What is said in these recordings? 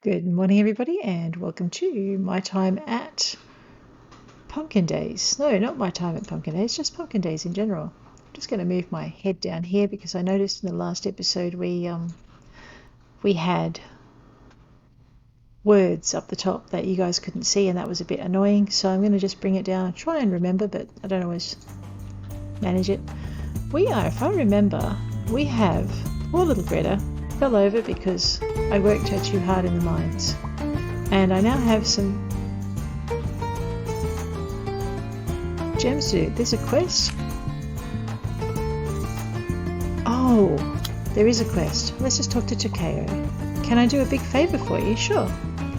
Good morning, everybody, and welcome to my time at Pumpkin Days. No, not my time at Pumpkin Days, just Pumpkin Days in general. I'm just going to move my head down here because I noticed in the last episode we had words up the top that you guys couldn't see, and that was a bit annoying. So I'm going to just bring it down, try and remember, but I don't always manage it. If I remember, we have poor little Greta fell over because I worked her too hard in the mines, and I now have some gems to do. There's a quest. Oh, there is a quest. Let's just talk to Takeo. Can I do a big favour for you? Sure.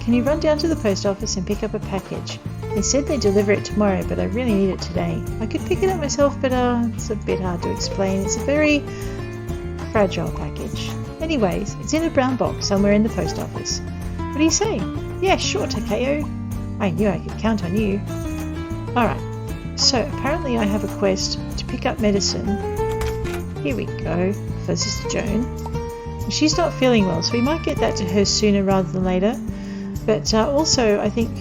Can you run down to the post office and pick up a package? They said they'd deliver it tomorrow, but I really need it today. I could pick it up myself, but it's a bit hard to explain. It's a very fragile package. Anyways, it's in a brown box somewhere in the post office. What do you say? Yeah, sure, Takeo. I knew I could count on you. Alright, so apparently I have a quest to pick up medicine. Here we go, for Sister Joan. She's not feeling well, so we might get that to her sooner rather than later. But also, I think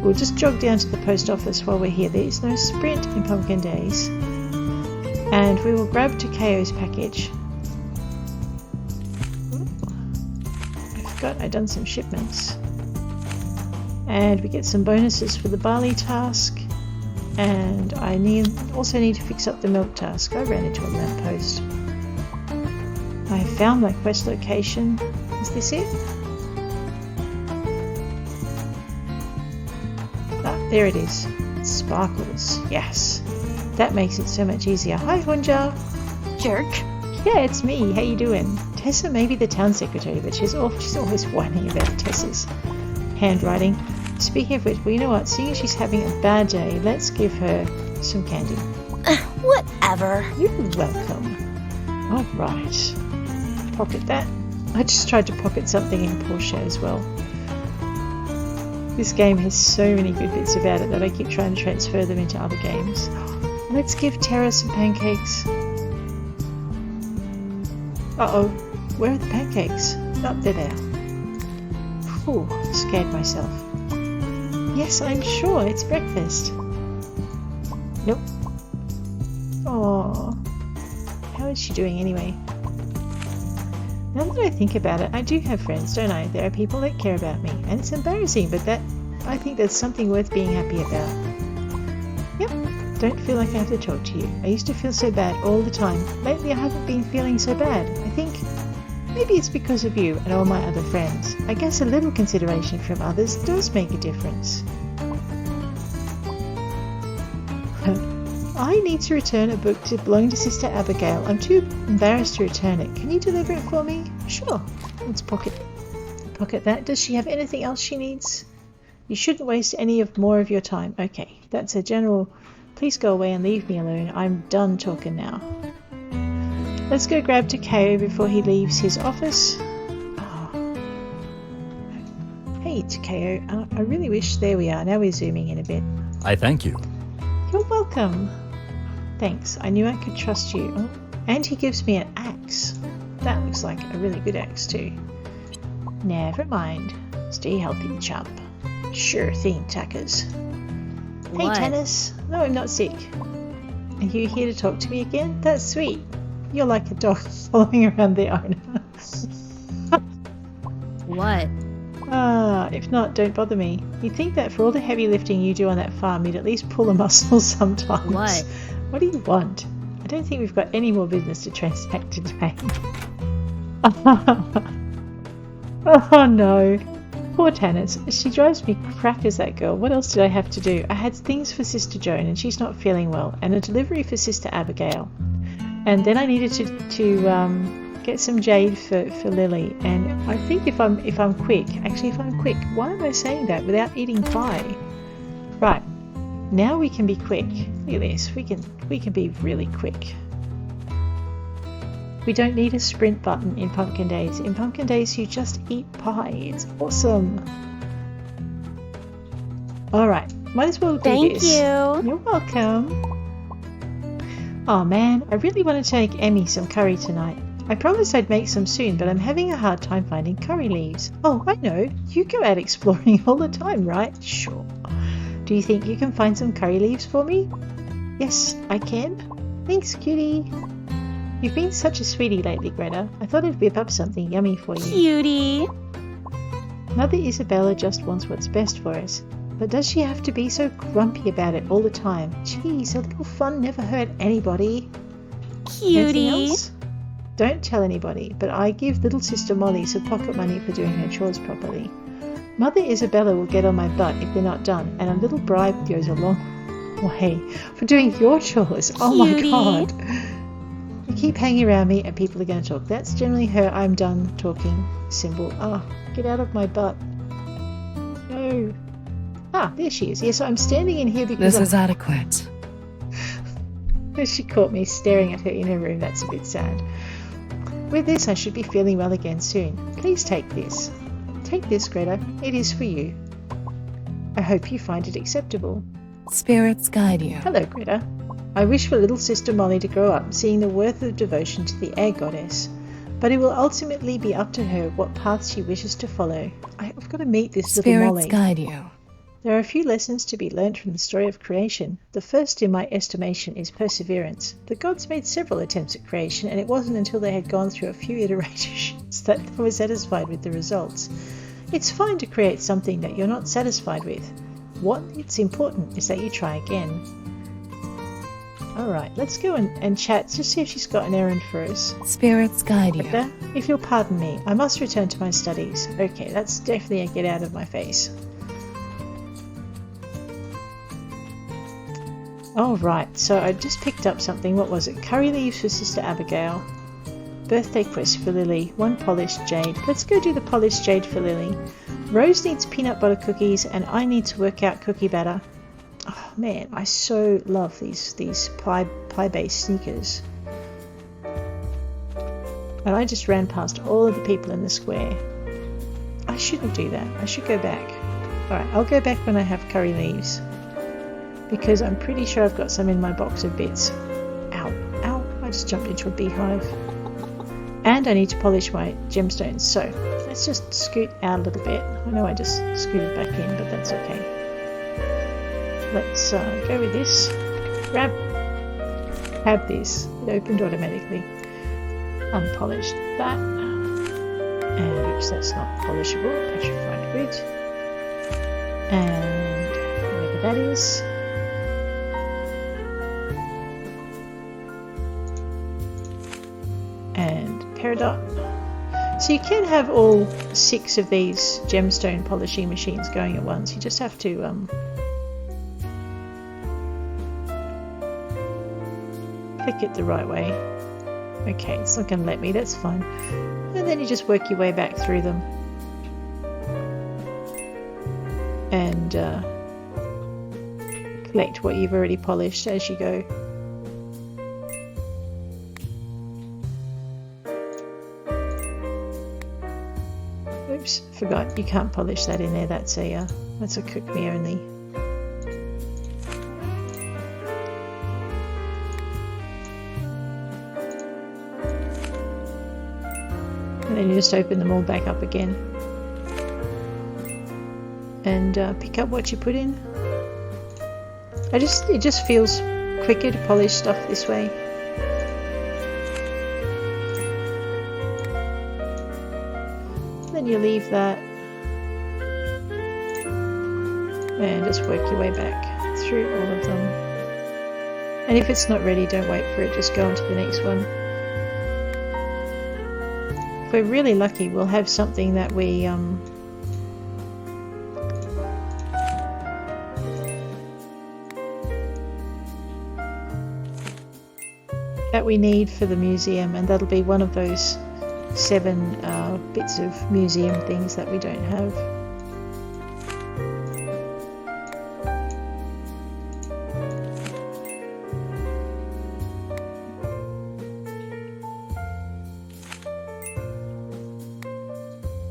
we'll just jog down to the post office while we're here. There's no sprint in Pumpkin Days. And we will grab Takeo's package. I've done some shipments, and we get some bonuses for the barley task, and I also need to fix up the milk task. I ran into a lamppost. I have found my quest location. Is this it? There it is. Sparkles. Yes, that makes it so much easier. Hi, Hunja. Jerk. Yeah, it's me. How you doing? Tessa may be the town secretary, but she's always whining about Tessa's handwriting. Speaking of which, well, you know what? Seeing as she's having a bad day, let's give her some candy. Whatever. You're welcome. All right. Pocket that. I just tried to pocket something in Portia as well. This game has so many good bits about it that I keep trying to transfer them into other games. Let's give Tara some pancakes. Uh-oh. Where are the pancakes? Oh, they're there. Phew, scared myself. Yes, I'm sure it's breakfast. Nope. Oh, how is she doing anyway? Now that I think about it, I do have friends, don't I? There are people that care about me, and it's embarrassing, but I think that's something worth being happy about. Yep, don't feel like I have to talk to you. I used to feel so bad all the time. Lately I haven't been feeling so bad. I think maybe it's because of you and all my other friends. I guess a little consideration from others does make a difference. I need to return a book belonging to Sister Abigail. I'm too embarrassed to return it. Can you deliver it for me? Sure. Let's pocket that. Does she have anything else she needs? You shouldn't waste more of your time. Okay, that's a general. Please go away and leave me alone. I'm done talking now. Let's go grab Takeo before he leaves his office. Oh. Hey, Takeo. I really wish... There we are. Now we're zooming in a bit. I thank you. You're welcome. Thanks. I knew I could trust you. Oh, and he gives me an axe. That looks like a really good axe too. Never mind. Stay healthy, chump. Sure thing, Tackers. Hey, Tennis. No, I'm not sick. Are you here to talk to me again? That's sweet. You're like a dog following around the owner. What? If not, don't bother me. You'd think that for all the heavy lifting you do on that farm, you'd at least pull a muscle sometimes. What? What do you want? I don't think we've got any more business to transact today. Oh no. Poor Tannis. She drives me crackers, that girl. What else did I have to do? I had things for Sister Joan, and she's not feeling well, and a delivery for Sister Abigail. And then I needed to get some jade for Lily. And I think if I'm quick, why am I saying that without eating pie? Right. Now we can be quick. Look at this. We can be really quick. We don't need a sprint button in Pumpkin Days. In Pumpkin Days, you just eat pie. It's awesome. All right. Might as well do this. Thank you. You're welcome. Oh man, I really want to take Emmy some curry tonight. I promised I'd make some soon, but I'm having a hard time finding curry leaves. Oh, I know. You go out exploring all the time, right? Sure. Do you think you can find some curry leaves for me? Yes, I can. Thanks, cutie. You've been such a sweetie lately, Greta. I thought I'd whip up something yummy for you. Cutie. Mother Isabella just wants what's best for us. But does she have to be so grumpy about it all the time? Geez, a little fun never hurt anybody. Cutie. Anything else? Don't tell anybody, but I give little sister Molly some pocket money for doing her chores properly. Mother Isabella will get on my butt if they're not done, and a little bribe goes a long way for doing your chores. Oh my God. You keep hanging around me and people are going to talk. That's generally her I'm done talking symbol. Ah, get out of my butt. No. Ah, there she is. Yes, I'm standing in here because this is adequate. She caught me staring at her in her room. That's a bit sad. With this, I should be feeling well again soon. Please take this. Take this, Greta. It is for you. I hope you find it acceptable. Spirits guide you. Hello, Greta. I wish for little sister Molly to grow up seeing the worth of devotion to the air goddess, but it will ultimately be up to her what path she wishes to follow. I've got to meet this little Molly. Spirits guide you. There are a few lessons to be learnt from the story of creation. The first, in my estimation, is perseverance. The gods made several attempts at creation, and it wasn't until they had gone through a few iterations that they were satisfied with the results. It's fine to create something that you're not satisfied with. What's important is that you try again. Alright, let's go and chat, just see if she's got an errand for us. Spirits guide you. Greta, if you'll pardon me, I must return to my studies. Okay, that's definitely a get out of my face. Oh, right, so I just picked up something. What was it? Curry leaves for Sister Abigail. Birthday quest for Lily. 1 polished jade. Let's go do the polished jade for Lily. Rose needs peanut butter cookies and I need to work out cookie batter. Oh man, I so love these pie-based sneakers. And I just ran past all of the people in the square. I shouldn't do that. I should go back. Alright, I'll go back when I have curry leaves. Because I'm pretty sure I've got some in my box of bits. Ow, ow, I just jumped into a beehive. And I need to polish my gemstones, so let's just scoot out a little bit. I know I just scooted back in, but that's okay. Let's go with this. Grab this. It opened automatically. Unpolished that. And oops, that's not polishable. Petrified wood. And whatever that is. And peridot. So you can have all 6 of these gemstone polishing machines going at once. You just have to click it the right way. Okay, it's not going to let me, that's fine. And then you just work your way back through them. And collect what you've already polished as you go. Oops, forgot you can't polish that in there. That's a cook me only. And then you just open them all back up again and pick up what you put in. It just feels quicker to polish stuff this way. Then you leave that and just work your way back through all of them. And if it's not ready, don't wait for it, just go on to the next one. If we're really lucky, we'll have something that we need for the museum, and that'll be one of those 7 bits of museum things that we don't have.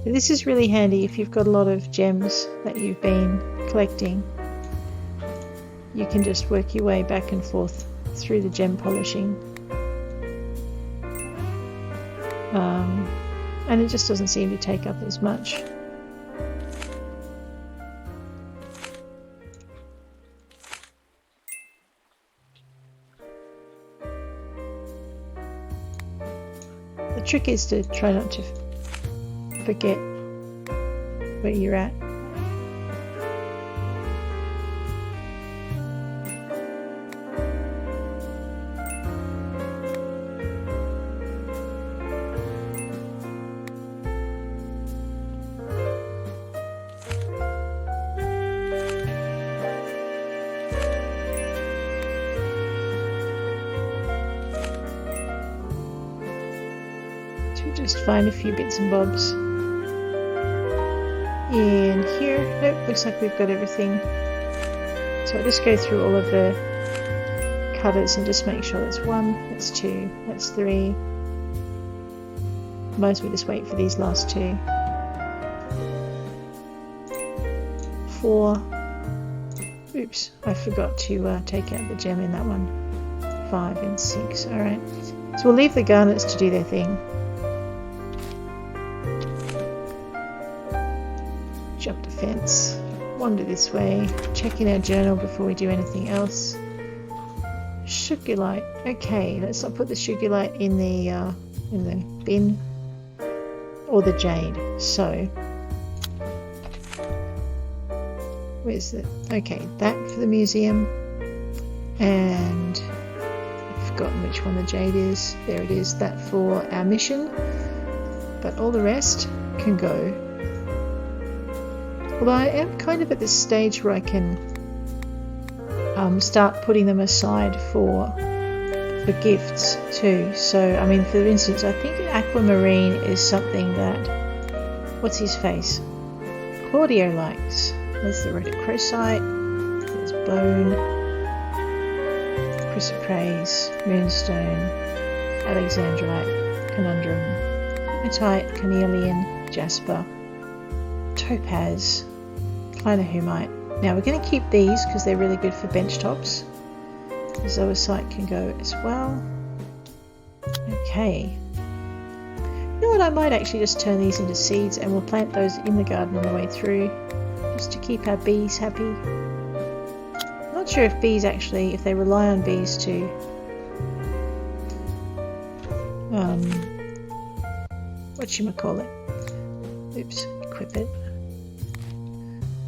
This is really handy if you've got a lot of gems that you've been collecting. You can just work your way back and forth through the gem polishing. And it just doesn't seem to take up as much. The trick is to try not to forget where you're at. Just find a few bits and bobs in here. Nope, looks like we've got everything. So I'll just go through all of the cutters and just make sure that's 1, that's 2, that's 3. Might as well just wait for these last 2. 4. Oops, I forgot to take out the gem in that one. 5 and 6. Alright, so we'll leave the garnets to do their thing. Jump the fence, wander this way, check in our journal before we do anything else. Sugilite. Okay, let's not put the sugilite in the bin or the jade. So where's the okay, that for the museum, and I've forgotten which one the jade is. There it is, that for our mission, but all the rest can go. Although I am kind of at this stage where I can start putting them aside for gifts too. So, I mean, for instance, I think aquamarine is something that, what's his face? Claudio likes. There's the rhodochrosite, there's bone, chrysoprase, moonstone, alexandrite, conundrum, hematite, carnelian, jasper, topaz, clinohumite. Now we're going to keep these because they're really good for bench tops. Zoisite can go as well. Okay. You know what, I might actually just turn these into seeds and we'll plant those in the garden on the way through, just to keep our bees happy. I'm not sure if bees actually, if they rely on bees to whatchamacallit, oops, equip it,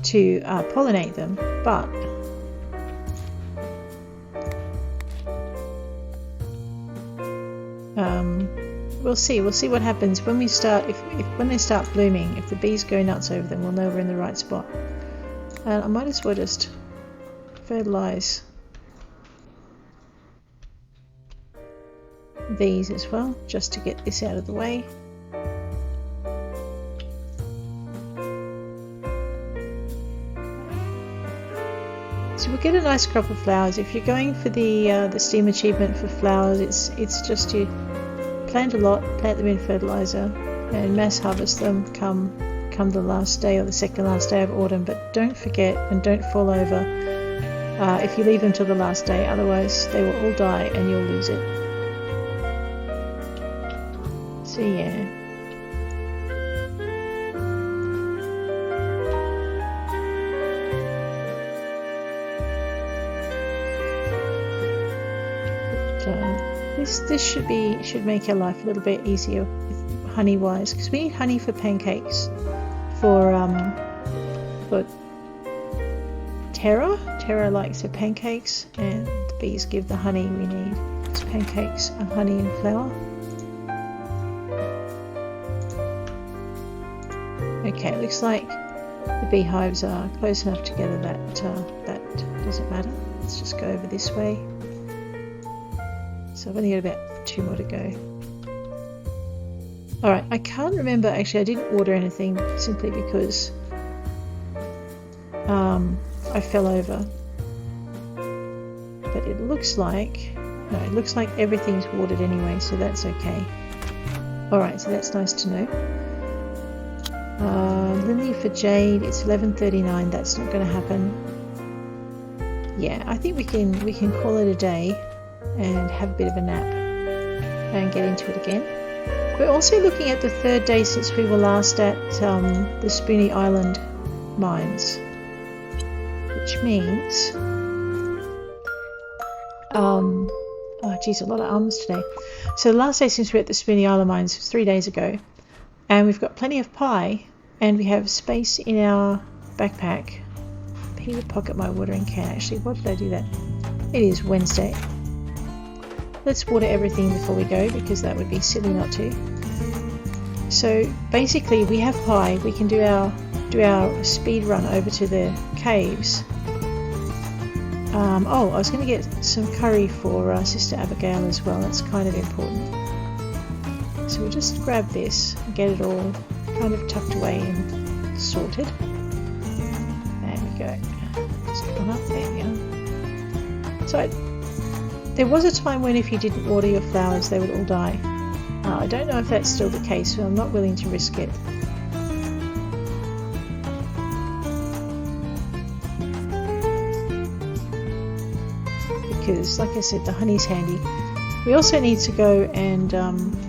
to pollinate them, but we'll see what happens when we start, when they start blooming. If the bees go nuts over them, we'll know we're in the right spot. And I might as well just fertilize these as well, just to get this out of the way. So we'll get a nice crop of flowers. If you're going for the STEAM achievement for flowers, it's just you plant a lot, plant them in fertilizer, and mass harvest them come the last day or the second last day of autumn. But don't forget and don't fall over if you leave them till the last day, otherwise they will all die and you'll lose it. So yeah. This should make our life a little bit easier honey wise, because we need honey for pancakes for Terra likes her pancakes, and the bees give the honey we need. It's pancakes and honey and flour. Okay, it looks like the beehives are close enough together that that doesn't matter. Let's just go over this way. So I've only got about 2 more to go. Alright, I can't remember, actually I didn't order anything simply because I fell over. But it looks like, no, it looks like everything's watered anyway, so that's okay. Alright, so that's nice to know. Lily for Jade, it's 11:39, that's not going to happen. Yeah, I think we can call it a day and have a bit of a nap and get into it again. We're also looking at the third day since we were last at the Spoony Island mines, which means oh geez, a lot of ums today. So the last day since we were at the Spoony Island mines was 3 days ago, and we've got plenty of pie, and we have space in our backpack. I need to pocket my watering can. Actually, why did I do that? It is Wednesday. Let's water everything before we go, because that would be silly not to. So basically we have pie. We can do our speed run over to the caves. Oh, I was going to get some curry for Sister Abigail as well. That's kind of important. So we'll just grab this and get it all kind of tucked away and sorted. There we go. Just come up, there we are. So there was a time when if you didn't water your flowers they would all die. I don't know if that's still the case, so I'm not willing to risk it. Because, like I said, the honey's handy. We also need to go and... Alright,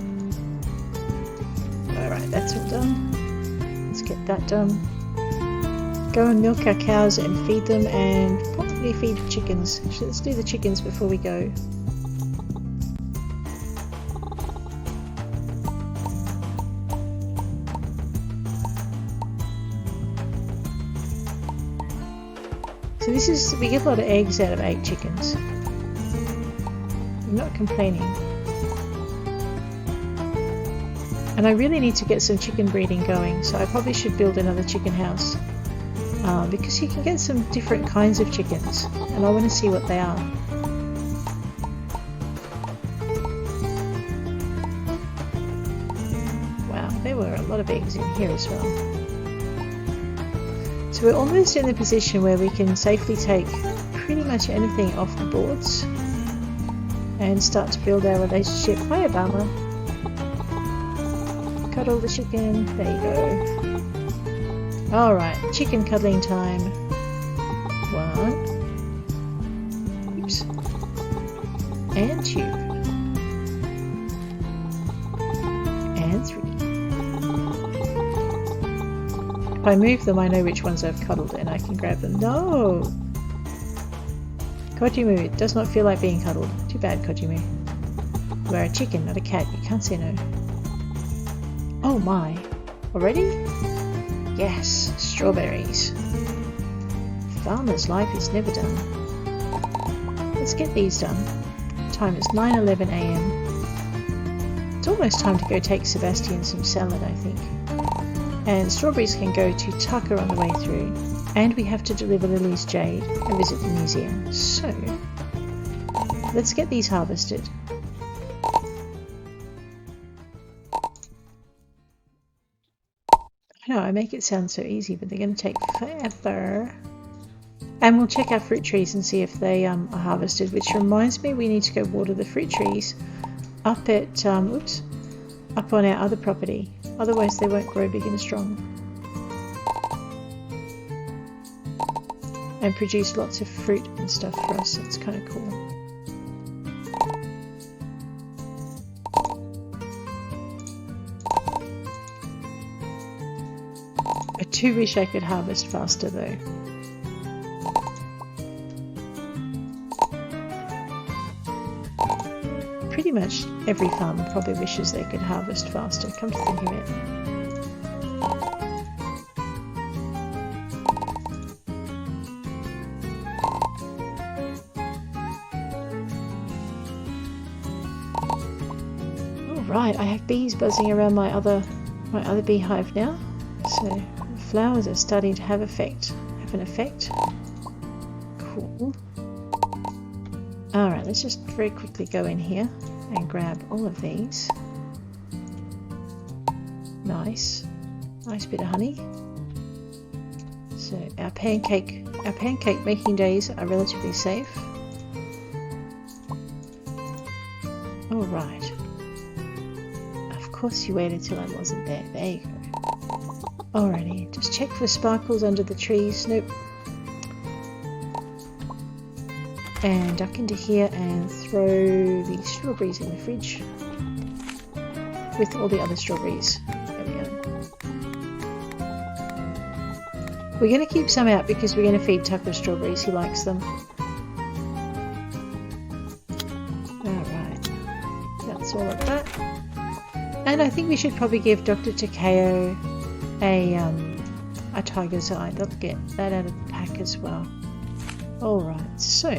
that's all done. Let's get that done. Go and milk our cows and feed them, and probably feed chickens. Actually, let's do the chickens before we go. So this is, we get a lot of eggs out of 8 chickens. I'm not complaining. And I really need to get some chicken breeding going, so I probably should build another chicken house. Because you can get some different kinds of chickens, and I want to see what they are. Wow, there were a lot of eggs in here as well. So we're almost in the position where we can safely take pretty much anything off the boards and start to build our relationship. Hi Obama. Cuddle the chicken. There you go. Alright, chicken cuddling time. 1. Oops. And 2. And 3. If I move them, I know which ones I've cuddled and I can grab them. No! Kojimu, it does not feel like being cuddled. Too bad, Kojimu. You are a chicken, not a cat. You can't say no. Oh my. Already? Yes, strawberries. Farmer's life is never done. Let's get these done. Time is 9:11 AM. It's almost time to go take Sebastian some salad, I think. And strawberries can go to Tucker on the way through. And we have to deliver Lily's jade and visit the museum. So, let's get these harvested. I know, I make it sound so easy, but they're going to take forever. And we'll check our fruit trees and see if they are harvested, which reminds me we need to go water the fruit trees up at, up on our other property. Otherwise they won't grow big and strong. And produce lots of fruit and stuff for us. It's kind of cool. I do wish I could harvest faster though. Pretty much every farmer probably wishes they could harvest faster, come to think of it. Alright, I have bees buzzing around my other beehive now. So flowers are starting to have an effect. Cool. Alright, let's just very quickly go in here and grab all of these. Nice bit of honey. So our pancake making days are relatively safe. Alright. Of course you waited till I wasn't there. There you go. Alrighty, just check for sparkles under the trees. Nope. And duck into here and throw the strawberries in the fridge. with all the other strawberries. There we go. We're going to keep some out because we're going to feed Tucker strawberries. He likes them. Alright. That's all of that. And I think we should probably give Dr. Takeo a tiger's eye. They'll get that out of the pack as well. Alright, so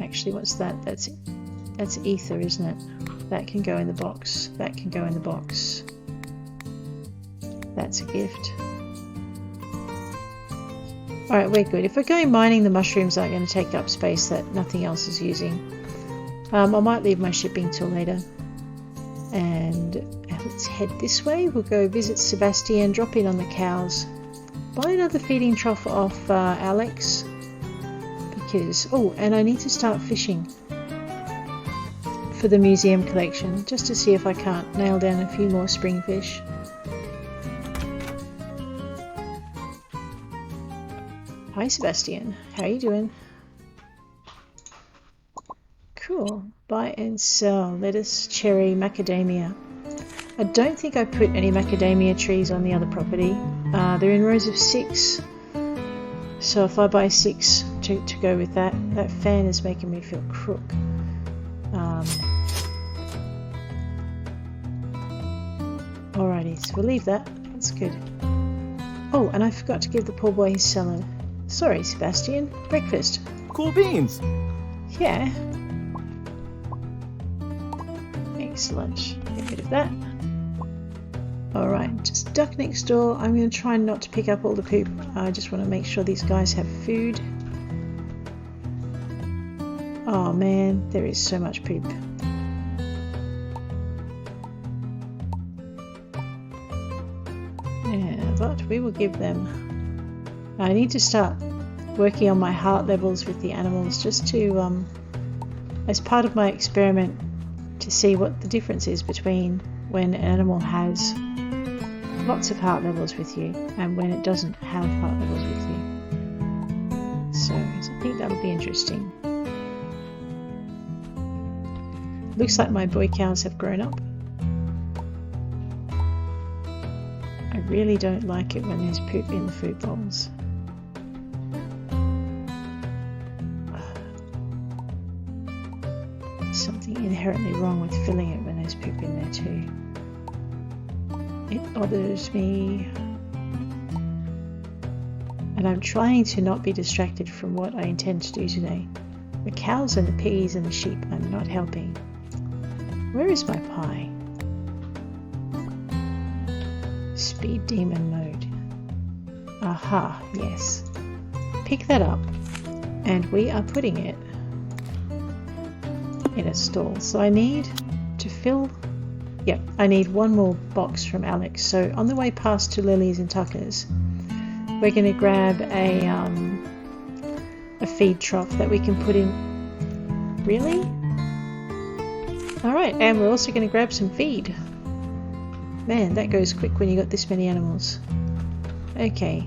actually, what's that? That's ether, isn't it? That can go in the box. That can go in the box. That's a gift. Alright, we're good. If we're going mining, the mushrooms aren't going to take up space that nothing else is using. I might leave my shipping till later. And let's head this way. We'll go visit Sebastian, drop in on the cows, buy another feeding trough off Alex. Because, oh, and I need to start fishing for the museum collection, just to see if I can't nail down a few more springfish. Hi Sebastian, how are you doing? Cool. Buy and sell lettuce, cherry, macadamia. I don't think I put any macadamia trees on the other property. They're in rows of 6. So if I buy 6 to go with that, that fan is making me feel crook. Alrighty, so we'll leave that. That's good. Oh, and I forgot to give the poor boy his salad. Sorry, Sebastian. Breakfast. Cool beans. Yeah. Excellent. Get rid of that. Alright, just duck next door. I'm going to try not to pick up all the poop. I just want to make sure these guys have food. Oh man, there is so much poop. Yeah, but we will give them. I need to start working on my heart levels with the animals just to, as part of my experiment, to see what the difference is between when an animal has lots of heart levels with you and when it doesn't have heart levels with you. So I think that'll be interesting. Looks like my boy cows have grown up. I really don't like it when there's poop in the food bowls. There's something inherently wrong with filling it when there's poop in there too. It bothers me. And I'm trying to not be distracted from what I intend to do today. The cows and the piggies and the sheep are not helping. Where is my pie? Speed demon mode. Aha, yes. Pick that up. And we are putting it in a stall. So I need to fill... Yep, I need one more box from Alex. So on the way past to Lily's and Tucker's, we're going to grab a feed trough that we can put in... Really? Alright, and we're also going to grab some feed. Man, that goes quick when you got this many animals. Okay.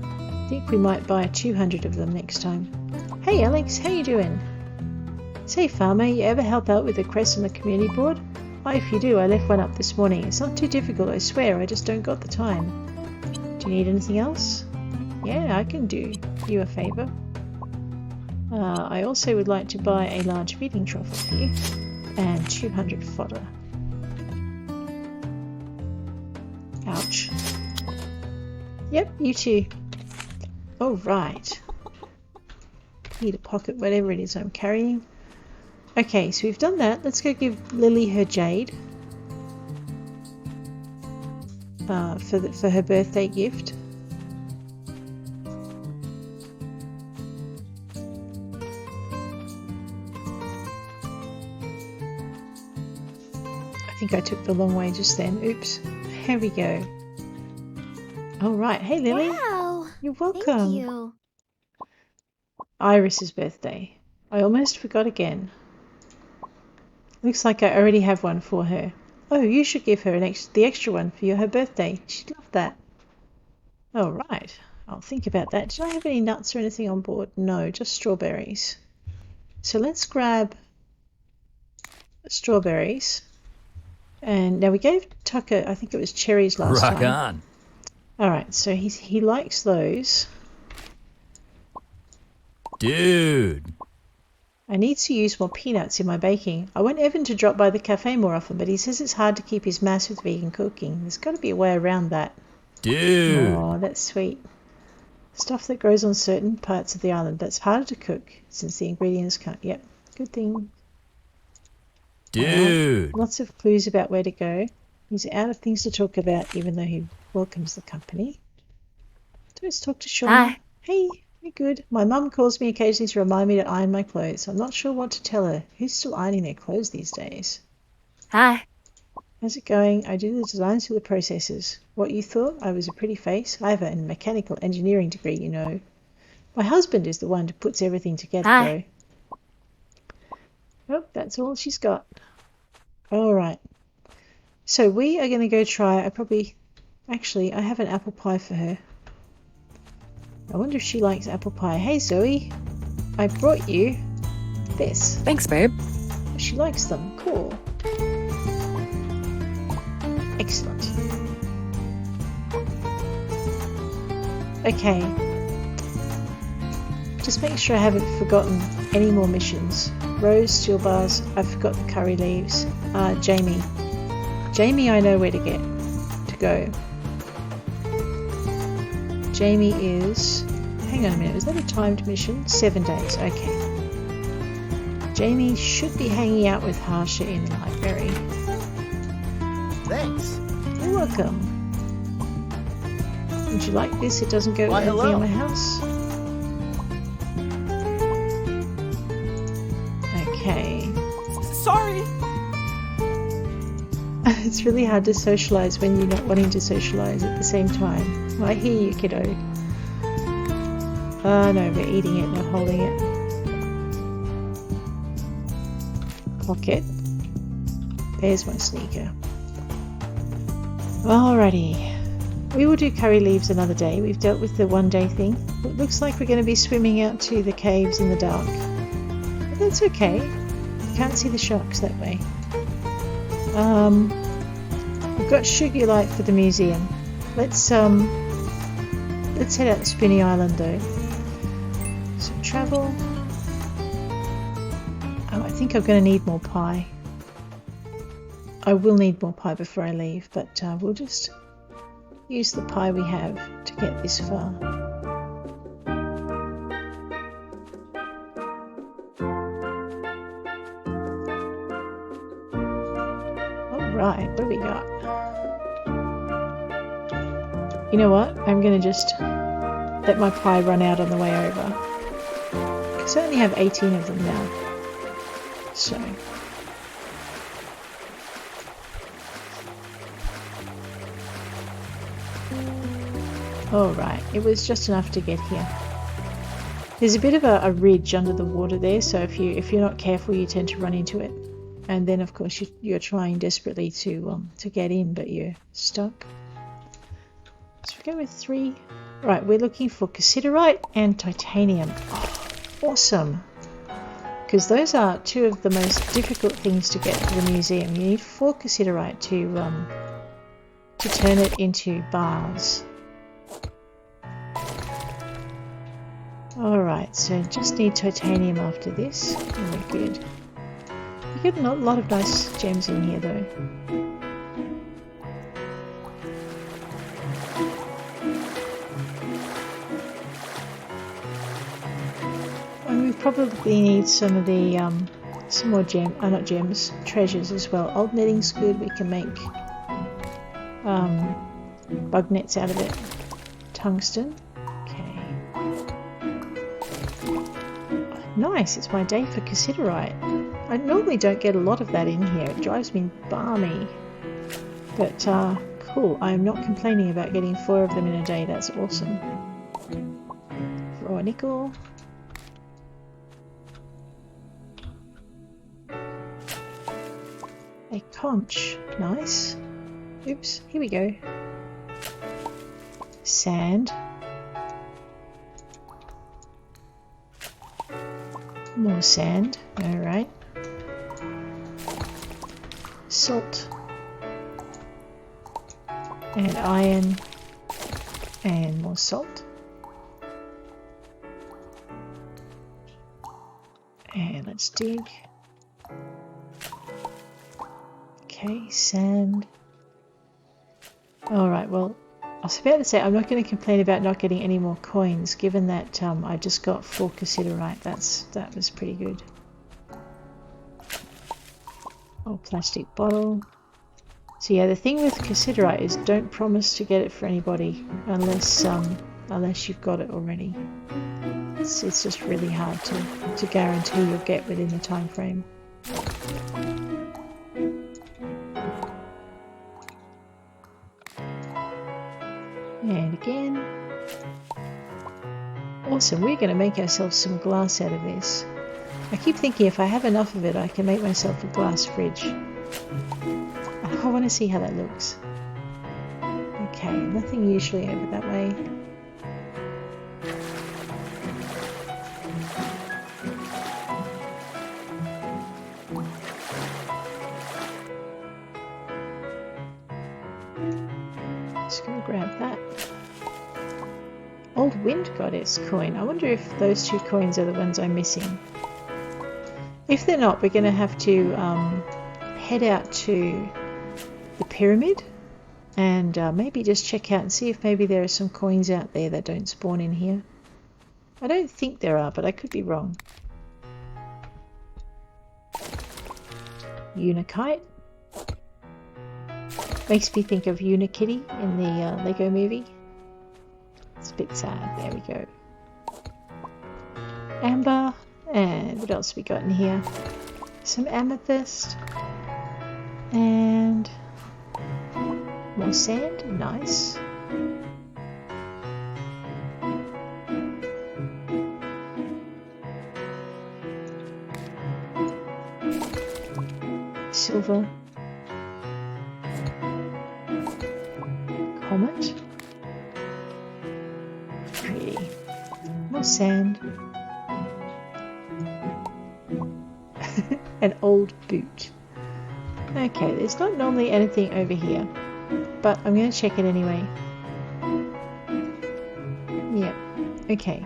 I think we might buy 200 of them next time. Hey Alex, how you doing? Say farmer, you ever help out with the crest on the community board? Oh, if you do, I left one up this morning. It's not too difficult, I swear, I just don't got the time. Do you need anything else? Yeah, I can do you a favour. I also would like to buy a large feeding trough off you. And 200 fodder. Ouch. Yep, you too. Oh, right. Need a pocket, whatever it is I'm carrying. Okay, so we've done that. Let's go give Lily her jade. For her birthday gift. I think I took the long way just then. Oops. Here we go. All right. Hey, Lily. Wow. You're welcome. Thank you. Iris's birthday. I almost forgot again. Looks like I already have one for her. Oh, you should give her the extra one for her birthday. She'd love that. All right. I'll think about that. Did I have any nuts or anything on board? No, just strawberries. So let's grab strawberries. And now we gave Tucker, I think it was cherries last time. Rock on. All right, so he likes those. Dude. I need to use more peanuts in my baking. I want Evan to drop by the cafe more often, but he says it's hard to keep his mass with vegan cooking. There's got to be a way around that. Dude. Oh, that's sweet. Stuff that grows on certain parts of the island that's harder to cook since the ingredients can't. Yep, good thing. Dude. Lots of clues about where to go. He's out of things to talk about, even though he welcomes the company. Let's talk to Sean. Hi. Hey, you're good. My mum calls me occasionally to remind me to iron my clothes. I'm not sure what to tell her. Who's still ironing their clothes these days? Hi. How's it going? I do the designs for the processes. What you thought? I was a pretty face. I have a mechanical engineering degree, you know. My husband is the one who puts everything together, Hi. though. Oh, that's all she's got. All right. So we are going to go try. Actually, I have an apple pie for her. I wonder if she likes apple pie. Hey, Zoe. I brought you this. Thanks, babe. She likes them. Cool. Excellent. Okay. Just make sure I haven't forgotten any more missions. Rose, steel bars. I forgot the curry leaves. Jamie. Jamie, I know where to go. Jamie is... Hang on a minute. Was that a timed mission? 7 days. Okay. Jamie should be hanging out with Harsha in the library. Thanks. You're welcome. Would you like this? It doesn't go with Why, anything hello. in my house. Okay. Sorry. It's really hard to socialise when you're not wanting to socialise at the same time. I hear you, kiddo. Oh no, we're eating it, not holding it. Pocket. There's my sneaker. Alrighty. We will do curry leaves another day. We've dealt with the 1 day thing. It looks like we're going to be swimming out to the caves in the dark. But that's okay. You can't see the sharks that way. We've got Sugar Light for the museum. Let's head out to Spinny Island though. So travel. Oh, I think I'm going to need more pie. I will need more pie before I leave, but we'll just use the pie we have to get this far. Alright, what do we got? You know what? I'm going to just let my pie run out on the way over. Because I only have 18 of them now. So... Alright, it was just enough to get here. There's a bit of a ridge under the water there, so if you're not careful you tend to run into it. And then of course you're trying desperately to get in, but you're stuck. So we go with 3. Right, we're looking for cassiterite and titanium. Oh, awesome! Because those are 2 of the most difficult things to get for the museum. You need 4 cassiterite to turn it into bars. Alright, so just need titanium after this. Very good. You get a lot of nice gems in here though. And we probably need some of the some more treasures as well. Old netting's good. We can make bug nets out of it. Tungsten. Okay. Nice, it's my day for cassiterite. I normally don't get a lot of that in here. It drives me balmy. But cool. I am not complaining about getting 4 of them in a day. That's awesome. Raw nickel. A conch. Nice. Oops, here we go. Sand. More sand. Alright. Salt. And iron. And more salt. And let's dig. Okay, sand. Alright, well, I was about to say I'm not going to complain about not getting any more coins, given that I just got 4 cassiterite. That was pretty good. Oh, plastic bottle. So yeah, the thing with cassiterite is don't promise to get it for anybody unless you've got it already. It's just really hard to guarantee you'll get within the time frame. And again. Awesome, we're going to make ourselves some glass out of this. I keep thinking if I have enough of it I can make myself a glass fridge. I want to see how that looks. Okay, nothing usually over that way. Just going to grab that. Old Wind Goddess coin. I wonder if those 2 coins are the ones I'm missing. If they're not, we're going to have to head out to the pyramid and maybe just check out and see if maybe there are some coins out there that don't spawn in here. I don't think there are, but I could be wrong. Unikite. Makes me think of Unikitty in the Lego movie. It's a bit sad. There we go. Amber. And what else have we got in here? Some amethyst. And more sand. Nice. Silver. Comet. Pretty. More sand. An old boot. Okay, there's not normally anything over here, but I'm going to check it anyway. Yep. Okay.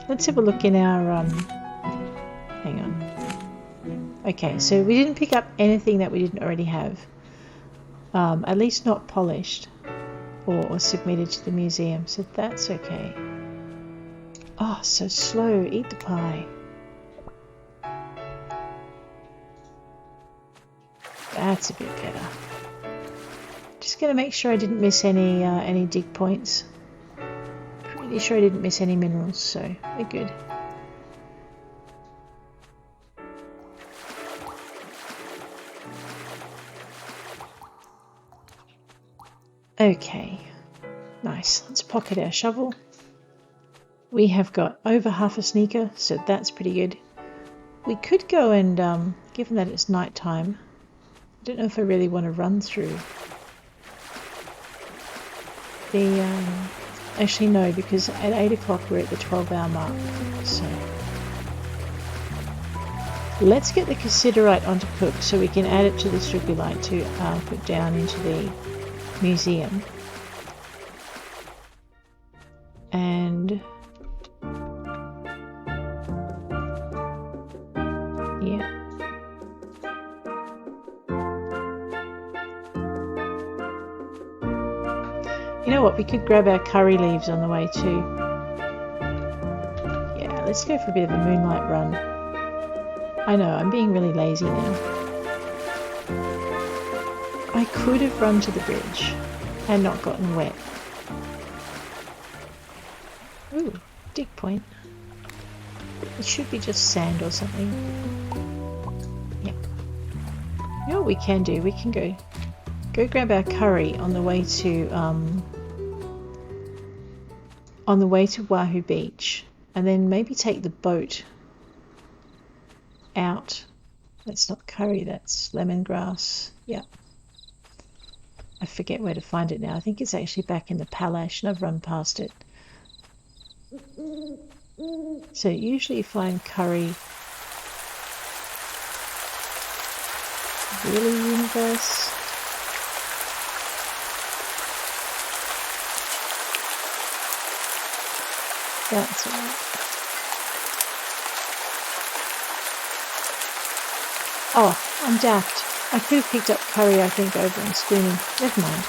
Let's have a look in our hang on. Okay, so we didn't pick up anything that we didn't already have. At least not polished or submitted to the museum, so that's okay. Oh, so slow. Eat the pie. That's a bit better. Just going to make sure I didn't miss any dig points. Pretty sure I didn't miss any minerals, so we're good. Okay, nice. Let's pocket our shovel. We have got over half a sneaker, so that's pretty good. We could go and, given that it's night time, I don't know if I really want to run through the, actually no, because at 8 o'clock we're at the 12-hour mark, so let's get the cassiterite onto cook so we can add it to the strugolite to put down into the museum. And yeah. You know what, we could grab our curry leaves on the way too. Yeah, let's go for a bit of a moonlight run. I know, I'm being really lazy now. I could have run to the bridge and not gotten wet. Ooh, dig point. It should be just sand or something. Yep. You know what we can do? We can go grab our curry on the way to Wahoo Beach, and then maybe take the boat out. That's not curry, that's lemongrass. Yeah. I forget where to find it now. I think it's actually back in the Palash, and I've run past it. So usually you find curry. Really, universe? That's alright. Oh, I'm daft. I could have picked up curry, I think, over on Spooning. Never mind.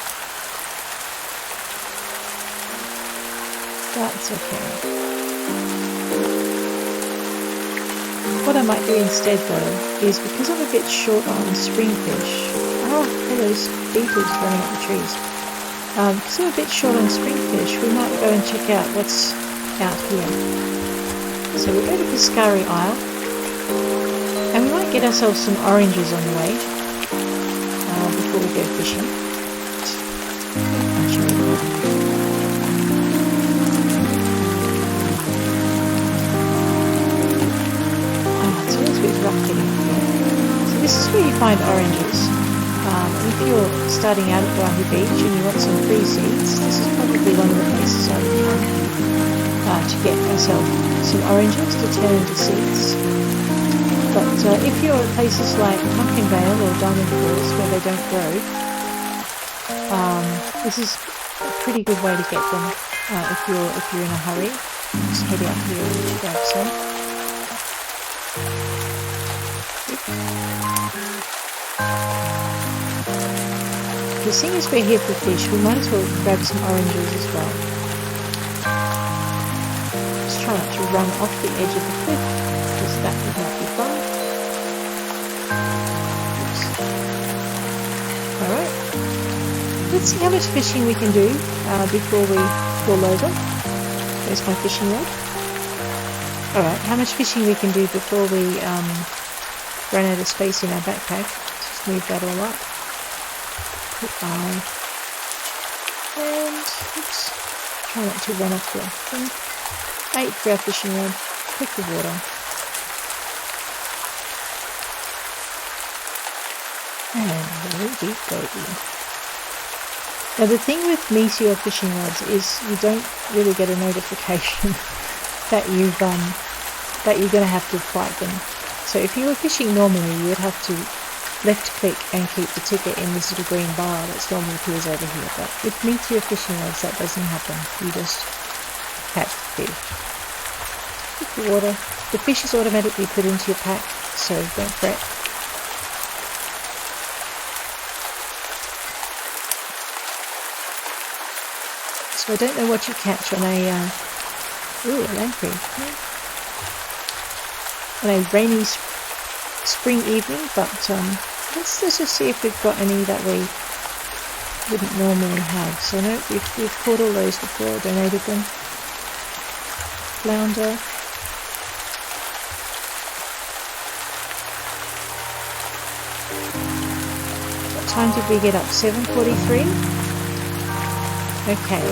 That's okay. What I might do instead, though, is because I'm a bit short on spring fish. Oh, those beetles running up the trees. Because I'm a bit short on spring fish, we might go and check out what's out here. So we'll go to Piscari Isle, and we might get ourselves some oranges on the way before we go fishing. It's always a bit rough getting up here. So this is where you find oranges. And if you're starting out at Wahoo Beach and you want some free seeds, this is probably one of the places I would come to get myself some oranges to turn into seeds. But if you're at places like Pumpkin Vale or Diamond Falls where they don't grow, this is a pretty good way to get them if you're in a hurry. Just head out here and grab some. Okay, seeing as we're here for fish, we might as well grab some oranges as well. Just try not to run off the edge of the cliff, because that would not be fun. Oops. Alright. Let's see how much fishing we can do before we fall over. There's my fishing rod. Alright, how much fishing we can do before we run out of space in our backpack. Just move that all up. And oops, try not to run off the thing. 8 for our fishing rod. Quick the water. And very deep baby. Now the thing with meteor fishing rods is you don't really get a notification that you're going to have to fight them. So if you were fishing normally, you would have to left click and keep the ticket in this little green bar that normally appears over here. But with meteor fishing rods, that doesn't happen. You just catch the fish. Keep the water. The fish is automatically put into your pack, so don't fret. So I don't know what you catch on a lamprey. On a rainy spring evening, but let's just see if we've got any that we wouldn't normally have. So no, we've caught all those before, donated them. Flounder. What time did we get up? 7:43? Okay.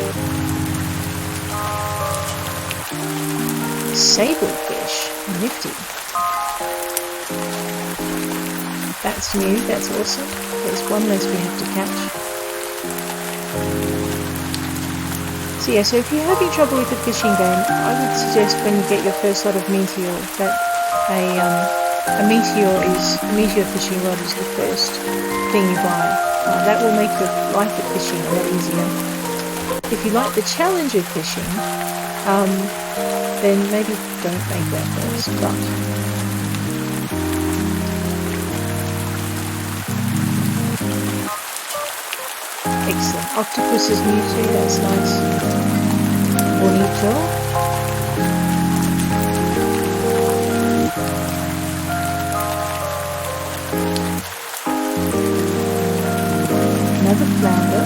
Sablefish. Nifty. That's new, that's awesome. There's one less we have to catch. So yeah, so if you're having trouble with the fishing game, I would suggest when you get your first lot of meteor that a meteor fishing rod is the first thing you buy. That will make your life at fishing a lot easier. If you like the challenge of fishing, then maybe don't make that first, but excellent. Octopus is new too, that's nice. Bonito. Another flounder.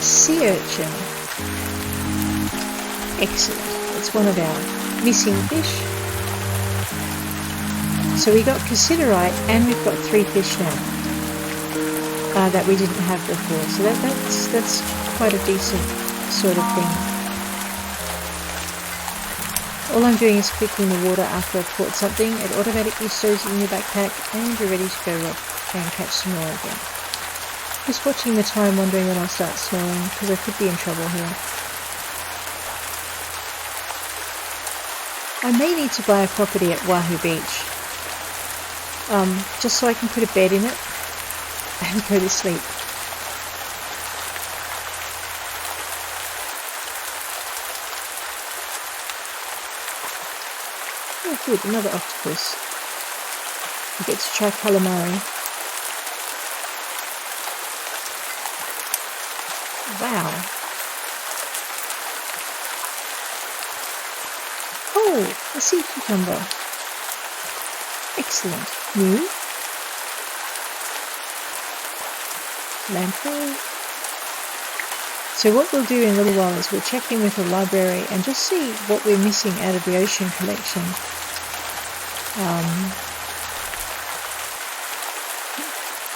Sea urchin. Excellent. It's one of our missing fish. So we got cassiterite and we've got 3 fish now that we didn't have before. So that's quite a decent sort of thing. All I'm doing is clicking the water after I've caught something. It automatically stores it in your backpack and you're ready to go try and catch some more again. Just watching the time, wondering when I'll start snoring because I could be in trouble here. I may need to buy a property at Wahoo Beach, just so I can put a bed in it and go to sleep. Oh good, another octopus. I get to try calamari. Wow. Oh, a sea cucumber. Excellent. New. Lamprey. So what we'll do in a little while is we'll check in with the library and just see what we're missing out of the ocean collection.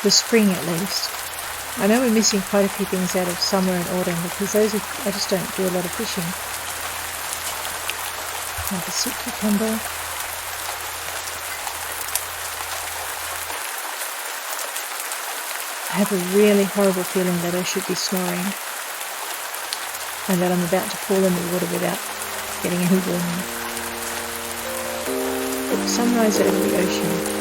The spring at least. I know we're missing quite a few things out of summer and autumn because those are, I just don't do a lot of fishing. Another sea cucumber. I have a really horrible feeling that I should be snoring and that I'm about to fall in the water without getting any warning. Look, sunrise over the ocean.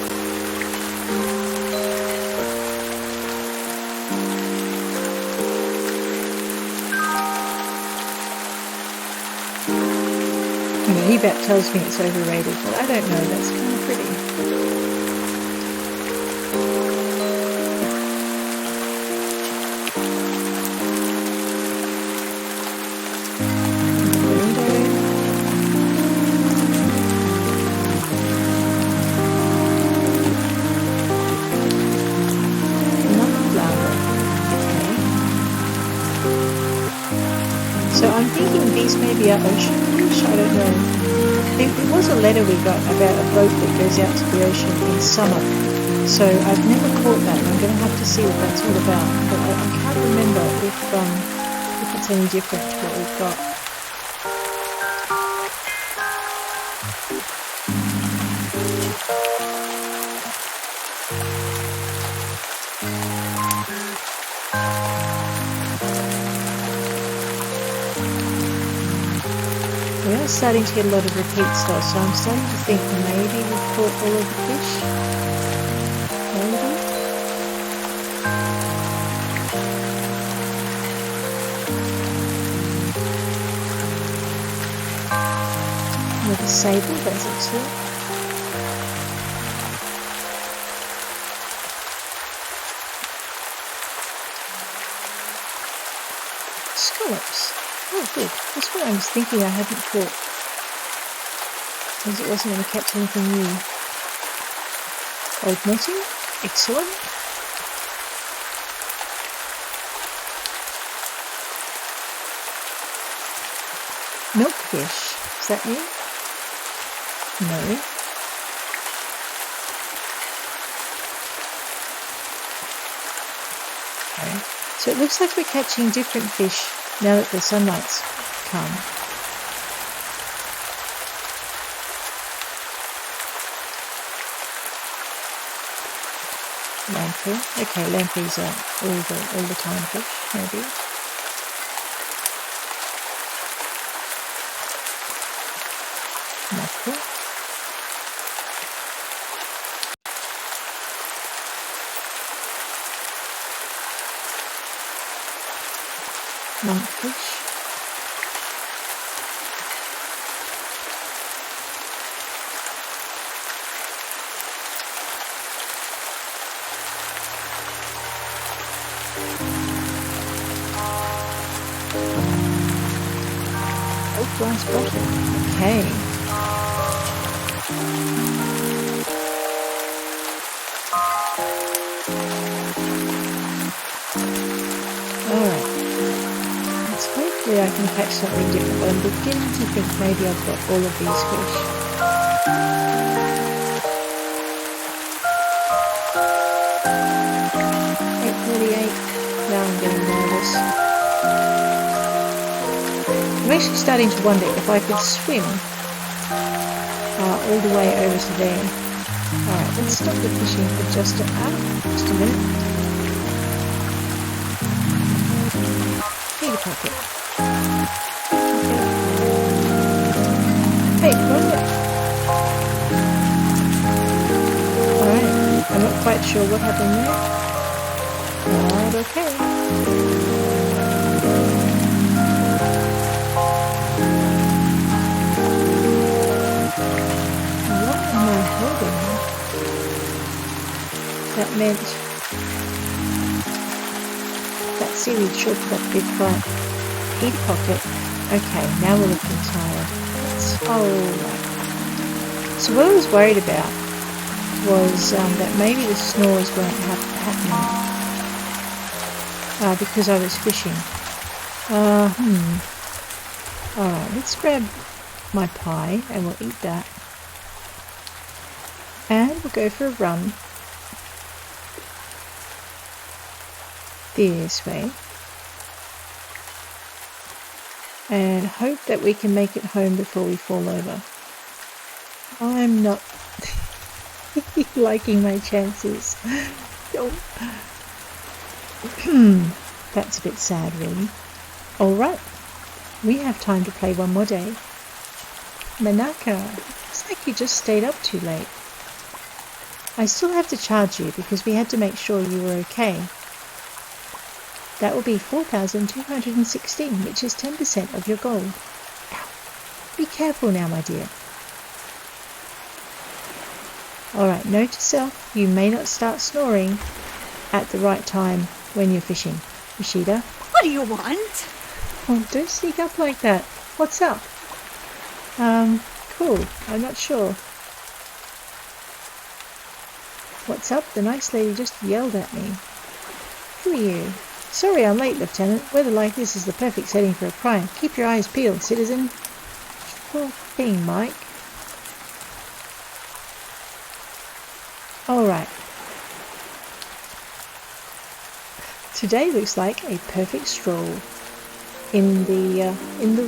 He-Bat tells me it's overrated, but I don't know, that's kind of pretty. Another flower. Okay. So I'm thinking these may be our ocean fish, I don't know. It was a letter we got about a boat that goes out to the ocean in summer, so I've never caught that and I'm going to have to see what that's all about, but I can't remember if it's any different to what we've got. We are starting to get a lot of repeats though, so I'm starting to think maybe we've caught all of the fish. Maybe. Another sable, that's excellent. Scallops. Oh, good. That's what I was thinking I hadn't caught. Because it wasn't going to catch anything new. Old netting. Excellent. Milkfish. Is that new? No. Okay. So it looks like we're catching different fish now that the sunlight's come. Lamprey. Okay, lampreys are all the time fish, maybe. Mackerel. Monkfish. Oh, glass bottle. Okay. Alright. Hopefully I can catch something different, but I'm beginning to think maybe I've got all of these fish. 8:38. Now I'm getting nervous. I'm actually starting to wonder if I could swim all the way over to there. Alright, let's stop the fishing for just a minute. Feed a pocket. Hey, what is it? Alright, I'm not quite sure what happened there. But okay. What am I holding? That meant that seaweed should have been flat. Feed pocket. Okay, now we're looking tired. That's alright. So what I was worried about was that maybe the snores weren't happening because I was fishing. Alright, let's grab my pie and we'll eat that. And we'll go for a run this way. And hope that we can make it home before we fall over. I'm not liking my chances. That's a bit sad, really. Alright, we have time to play one more day. Manaka, looks like you just stayed up too late. I still have to charge you because we had to make sure you were okay. That will be 4,216, which is 10% of your gold. Ow. Be careful now, my dear. Alright, note to self, you may not start snoring at the right time when you're fishing. Rashida? What do you want? Oh, don't sneak up like that. What's up? Cool. I'm not sure. What's up? The nice lady just yelled at me. Who are you? Sorry I'm late, Lieutenant. Weather like this is the perfect setting for a crime. Keep your eyes peeled, citizen. Sure thing, Mike. Alright. Today looks like a perfect stroll in the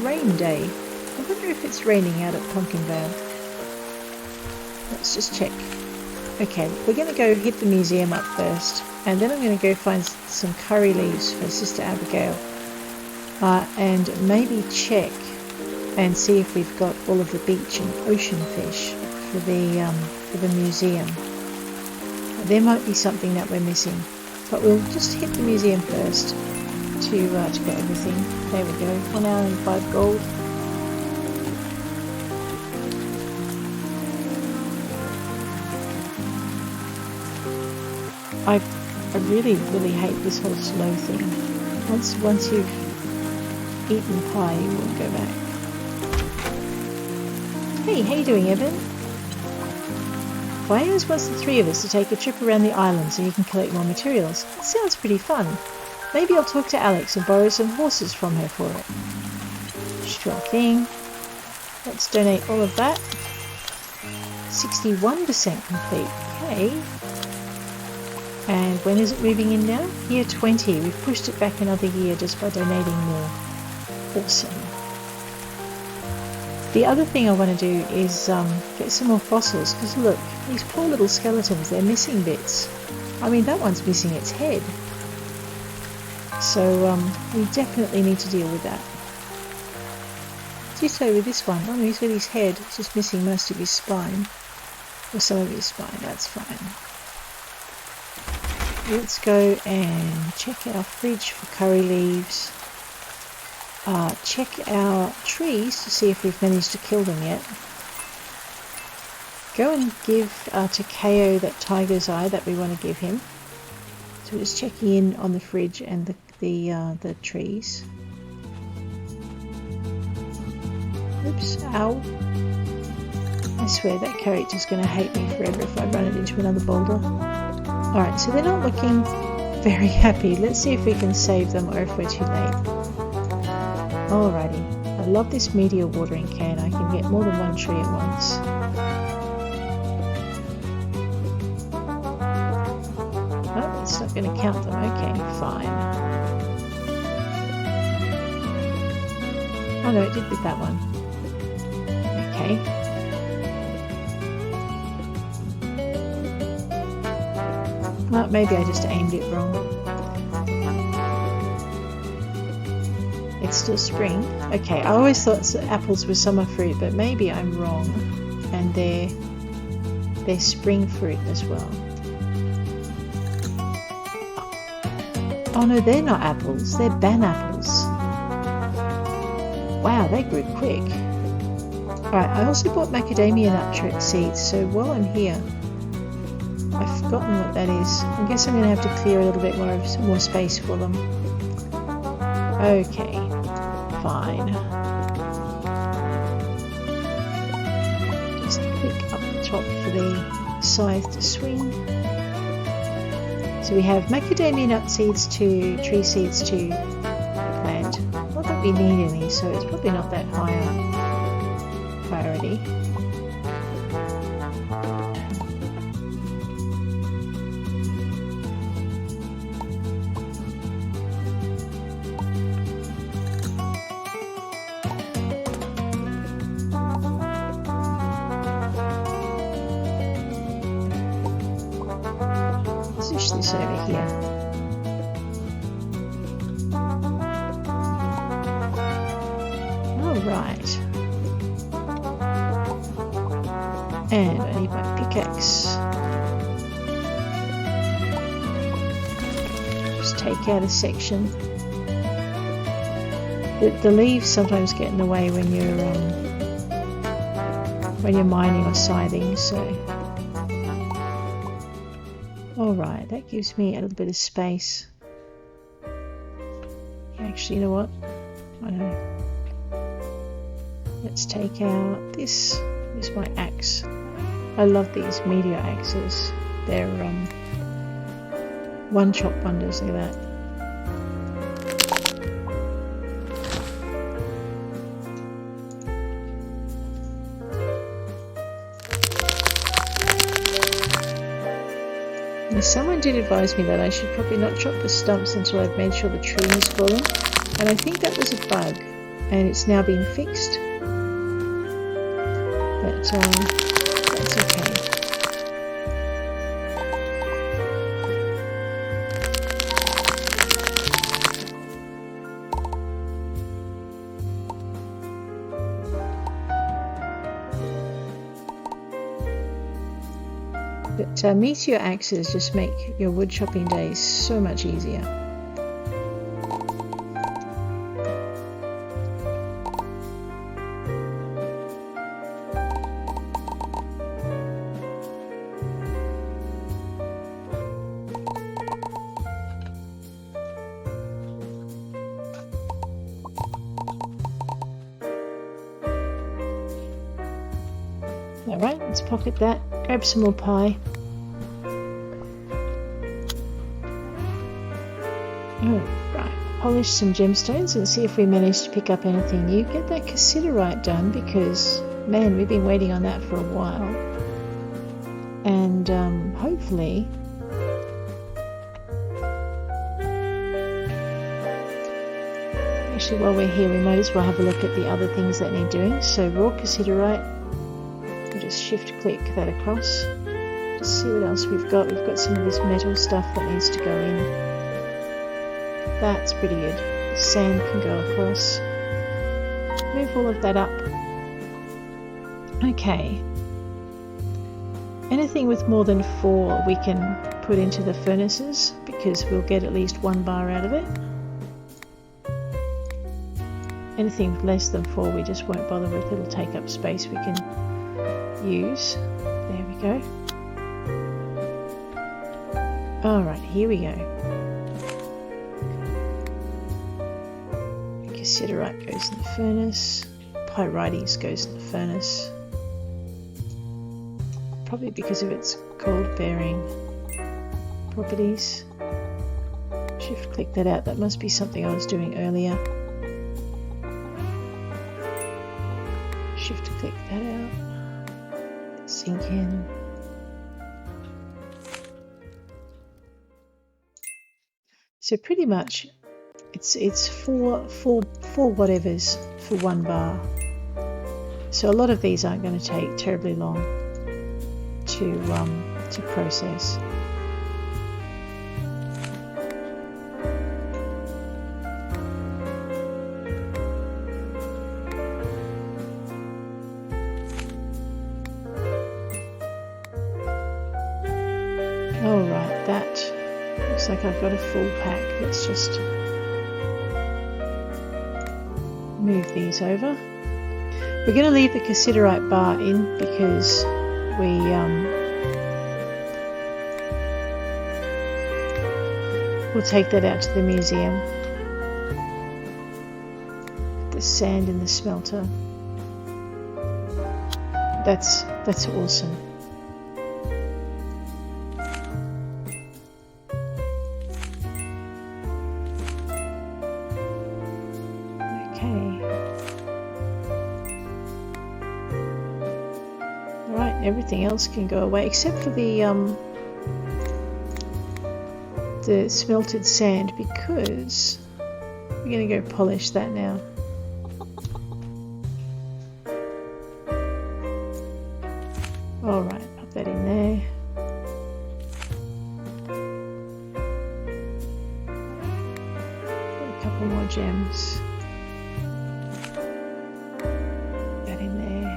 rain day. I wonder if it's raining out at Pumpkinvale. Let's just check. Okay, we're going to go hit the museum up first, and then I'm going to go find some curry leaves for Sister Abigail, and maybe check and see if we've got all of the beach and ocean fish for the museum. There might be something that we're missing, but we'll just hit the museum first to get everything. There we go. 1 hour and 5 gold. I really hate this whole slow thing. Once you've eaten pie, you won't go back. Hey, how you doing, Evan? Wayos wants the 3 of us to take a trip around the island so you can collect more materials. It sounds pretty fun. Maybe I'll talk to Alex and borrow some horses from her for it. Sure thing. Let's donate all of that. 61% complete. Okay. And when is it moving in now? Year 20. We've pushed it back another year just by donating more. Awesome. The other thing I want to do is get some more fossils, because look, these poor little skeletons, they're missing bits. I mean, that one's missing its head. So we definitely need to deal with that. Ditto with this one. Oh, he's got his head, it's just missing most of his spine. Or some of his spine, that's fine. Let's go and check our fridge for curry leaves. Check our trees to see if we've managed to kill them yet. Go and give Takeo that tiger's eye that we want to give him. So we're just checking in on the fridge and the trees. Oops, ow. I swear that character's going to hate me forever if I run it into another boulder. Alright, so they're not looking very happy. Let's see if we can save them or if we're too late. Alrighty. I love this meteor watering can. I can get more than one tree at once. Oh, it's not going to count them. Okay, fine. Oh no, it did with that one. Okay. Well, maybe I just aimed it wrong. It's still spring. Okay, I always thought apples were summer fruit, but maybe I'm wrong. And they're spring fruit as well. Oh no, they're not apples. They're ban apples. Wow, they grew quick. Alright, I also bought macadamia nut seeds, so while I'm here, I've forgotten what that is. I guess I'm going to have to clear a little bit more space for them. Okay, fine. Just click up the top for the scythe to swing. So we have macadamia nut seeds to tree seeds to plant. Not that we need any, so it's probably not that high a priority. Push this over here. Alright. And I need my pickaxe. Just take out a section. The leaves sometimes get in the way when you're mining or scything, so. Alright, that gives me a little bit of space. Actually, you know what? I know. Let's take out this. This is my axe. I love these meteor axes. They're one chop wonders. Look at that. Someone did advise me that I should probably not chop the stumps until I've made sure the tree has fallen, and I think that was a bug, and it's now been fixed. But that's okay. But meteor axes just make your wood chopping days so much easier. Alright, let's pocket that. Grab some more pie. Right, polish some gemstones and see if we manage to pick up anything new. Get that cassiterite done because, man, we've been waiting on that for a while. And hopefully actually while we're here we might as well have a look at the other things that need doing. So raw cassiterite, we'll just shift click that across. Just see what else we've got. We've got some of this metal stuff that needs to go in. That's pretty good. The sand can go across. Move all of that up. Okay. Anything with more than 4 we can put into the furnaces because we'll get at least 1 bar out of it. Anything with less than 4 we just won't bother with. It'll take up space we can use. There we go. Alright, here we go. Cassiterite goes in the furnace. Pyrites goes in the furnace. Probably because of its gold bearing properties. Shift click that out. That must be something I was doing earlier. Shift click that out. Sink in. So pretty much it's four whatevers for 1 bar. So a lot of these aren't going to take terribly long to process. that. Looks like I've got a full pack. Let's just move these over. We're going to leave the cassiterite bar in because we'll take that out to the museum. The sand in the smelter. That's awesome. Everything else can go away except for the smelted sand, because we're going to go polish that now. Alright, pop that in there. Put a couple more gems. That in there.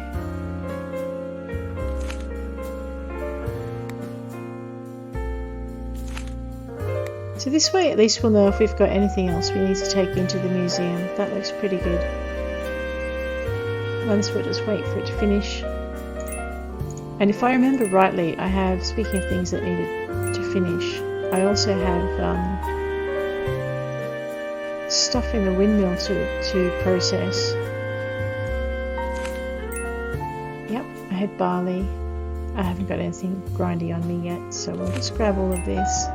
So this way at least we'll know if we've got anything else we need to take into the museum. That looks pretty good. Might as well just wait for it to finish. And if I remember rightly, I have, speaking of things that needed to finish, I also have stuff in the windmill to process. Yep, I had barley. I haven't got anything grindy on me yet, so we'll just grab all of this.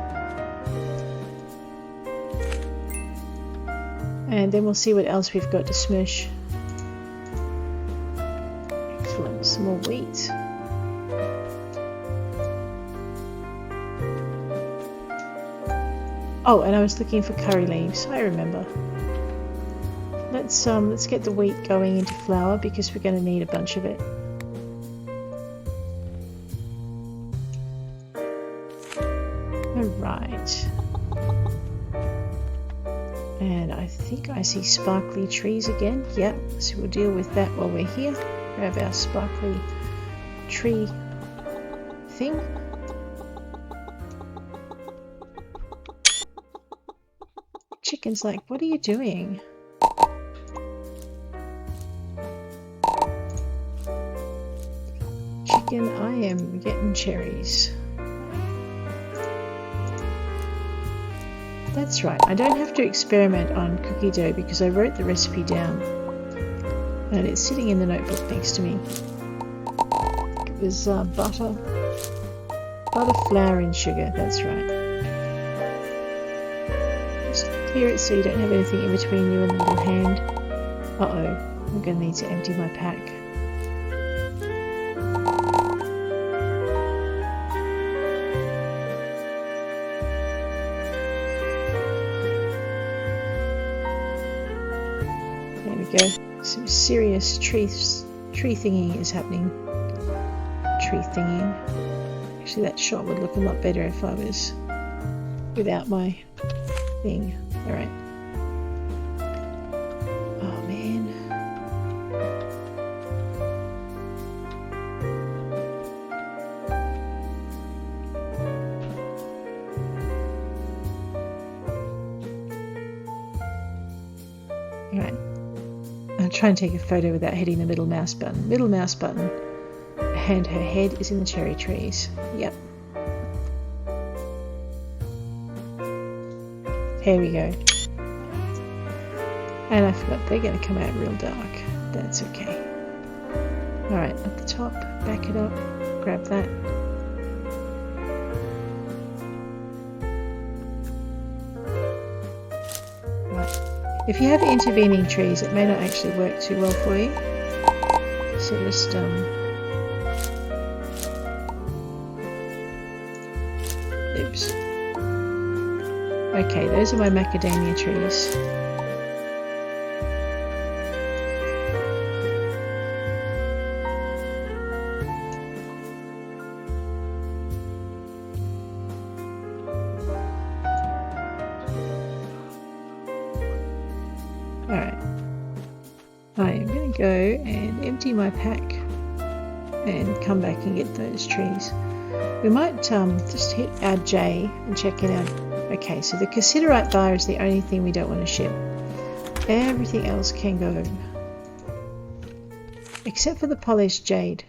And then we'll see what else we've got to smush. Excellent, some more wheat. Oh, and I was looking for curry leaves, I remember. Let's get the wheat going into flour because we're going to need a bunch of it. Alright. And I think I see sparkly trees again. Yep, so we'll deal with that while we're here. Grab our sparkly tree thing. Chicken's like, what are you doing? Chicken, I am getting cherries. That's right, I don't have to experiment on cookie dough because I wrote the recipe down and it's sitting in the notebook next to me. It was butter, flour and sugar, that's right. Just clear it so you don't have anything in between you and the little hand. Uh-oh, I'm going to need to empty my pack. Go. Some serious tree thingy is happening. Tree thingying. Actually, that shot would look a lot better if I was without my thing. Alright. Oh man. Alright. I'll try and take a photo without hitting the middle mouse button. Middle mouse button. And her head is in the cherry trees. Yep. Here we go. And I forgot they're going to come out real dark. That's okay. Alright, at the top, back it up, grab that. Right. If you have intervening trees, it may not actually work too well for you. So just oops. Okay, those are my macadamia trees. Alright. I am going to go and empty my pack and come back and get those trees. We might just hit our J and check it out. Okay, so the cassiterite bar is the only thing we don't want to ship. Everything else can go. Except for the polished jade.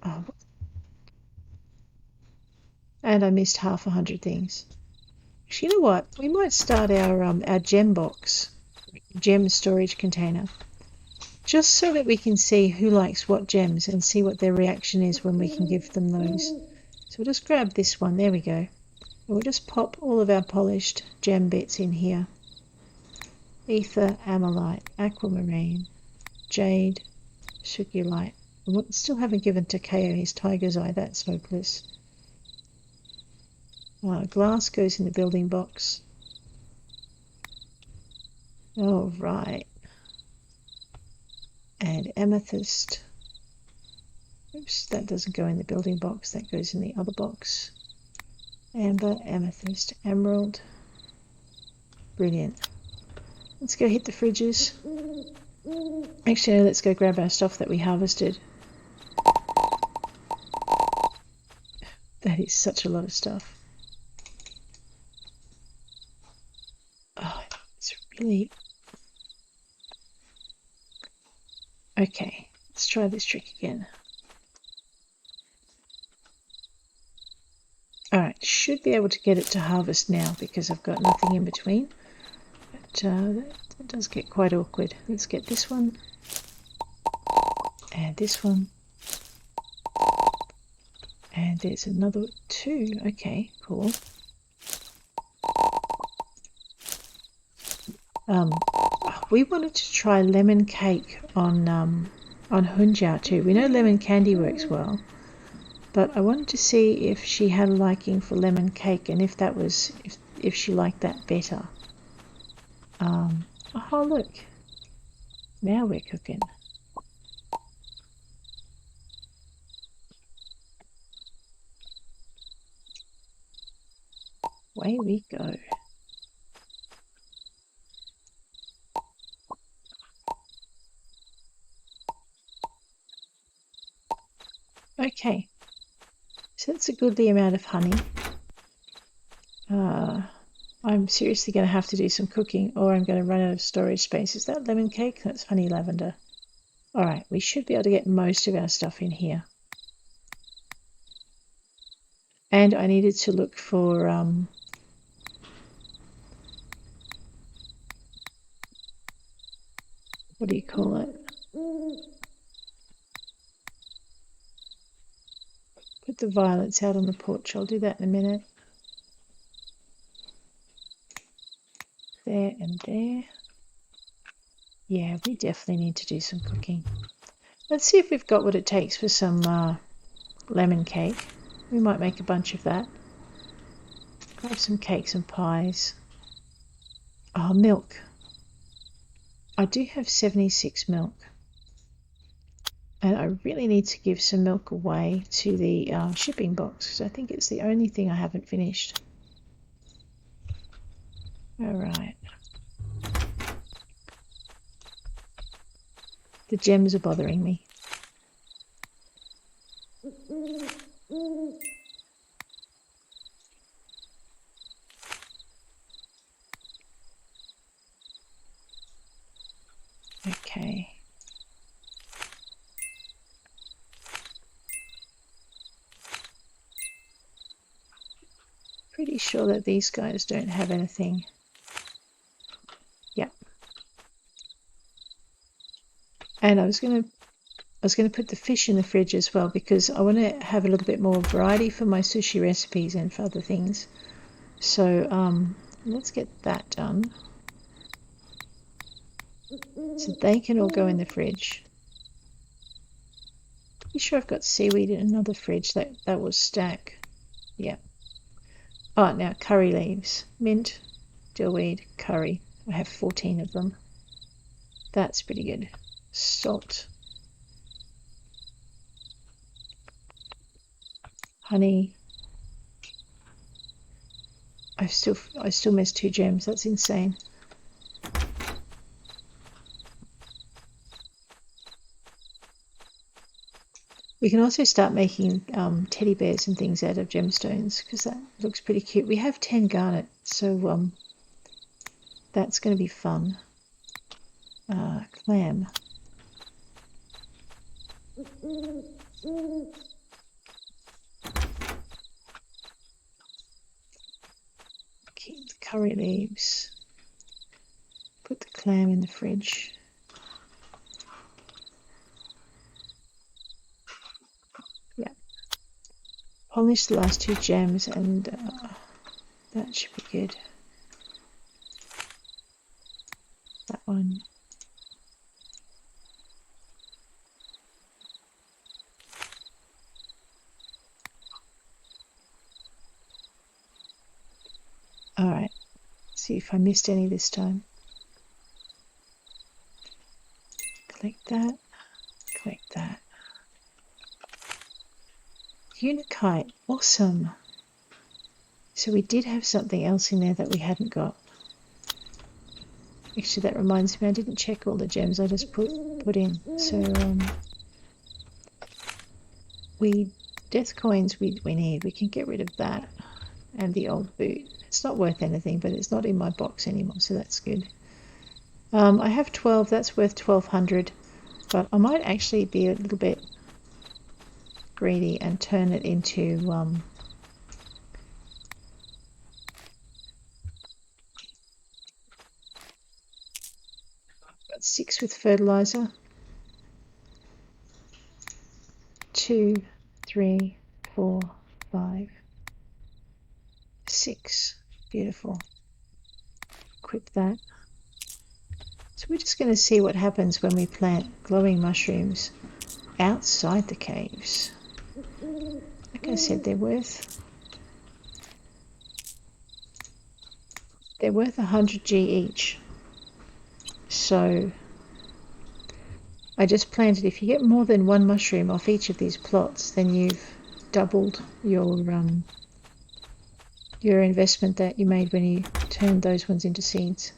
Oh. And I missed 100 things. Actually, you know what? We might start our gem box, gem storage container, just so that we can see who likes what gems and see what their reaction is when we can give them those. So we'll just grab this one. There we go. And we'll just pop all of our polished gem bits in here. Ether, amylite, aquamarine, jade, sugilite. We still haven't given Takeo his tiger's eye. That's hopeless. Glass goes in the building box. All right. And amethyst. Oops, that doesn't go in the building box. That goes in the other box. Amber, amethyst, emerald. Brilliant. Let's go hit the fridges. Actually, let's go grab our stuff that we harvested. That is such a lot of stuff. Oh, it's really... Okay, let's try this trick again. Alright, should be able to get it to harvest now because I've got nothing in between. But that does get quite awkward. Let's get this one. And this one. And there's another two. Okay, cool. We wanted to try lemon cake on Hunjiao too. We know lemon candy works well, but I wanted to see if she had a liking for lemon cake and if that was if she liked that better. Oh look, now we're cooking. Away we go. Okay, so that's a goodly amount of honey. I'm seriously going to have to do some cooking or I'm going to run out of storage space. Is that lemon cake? That's honey lavender. Alright, we should be able to get most of our stuff in here. And I needed to look for what do you call it? Put the violets out on the porch. I'll do that in a minute. There and there. Yeah, we definitely need to do some cooking. Let's see if we've got what it takes for some lemon cake. We might make a bunch of that. Grab some cakes and pies. Oh, milk. I do have 76 milk. And I really need to give some milk away to the shipping box because I think it's the only thing I haven't finished. Alright. The gems are bothering me. Okay. Pretty sure that these guys don't have anything. Yeah. And I was gonna put the fish in the fridge as well because I want to have a little bit more variety for my sushi recipes and for other things. So let's get that done. So they can all go in the fridge. Pretty sure I've got seaweed in another fridge that will stack. Yeah. Oh, now curry leaves. Mint, dillweed, curry. I have 14 of them. That's pretty good. Salt. Honey. I still missed 2 gems. That's insane. We can also start making teddy bears and things out of gemstones because that looks pretty cute. We have 10 garnet, so that's going to be fun. Clam. Keep the curry leaves. Put the clam in the fridge. Yeah. Polish the last 2 gems and that should be good. That one. Alright. See if I missed any this time. Collect that. Collect that. Unikite. Awesome. So we did have something else in there that we hadn't got. Actually, that reminds me, I didn't check all the gems I just put in. So, death coins we need. We can get rid of that and the old boot. It's not worth anything, but it's not in my box anymore, so that's good. I have 12. That's worth 1,200, but I might actually be a little bit greedy and turn it into got 6 with fertilizer. 2, 3, 4, 5, 6. Beautiful. Equip that. So we're just going to see what happens when we plant glowing mushrooms outside the caves. Like I said, they're worth 100G each. So I just planted, if you get more than 1 mushroom off each of these plots, then you've doubled your investment that you made when you turned those ones into seeds.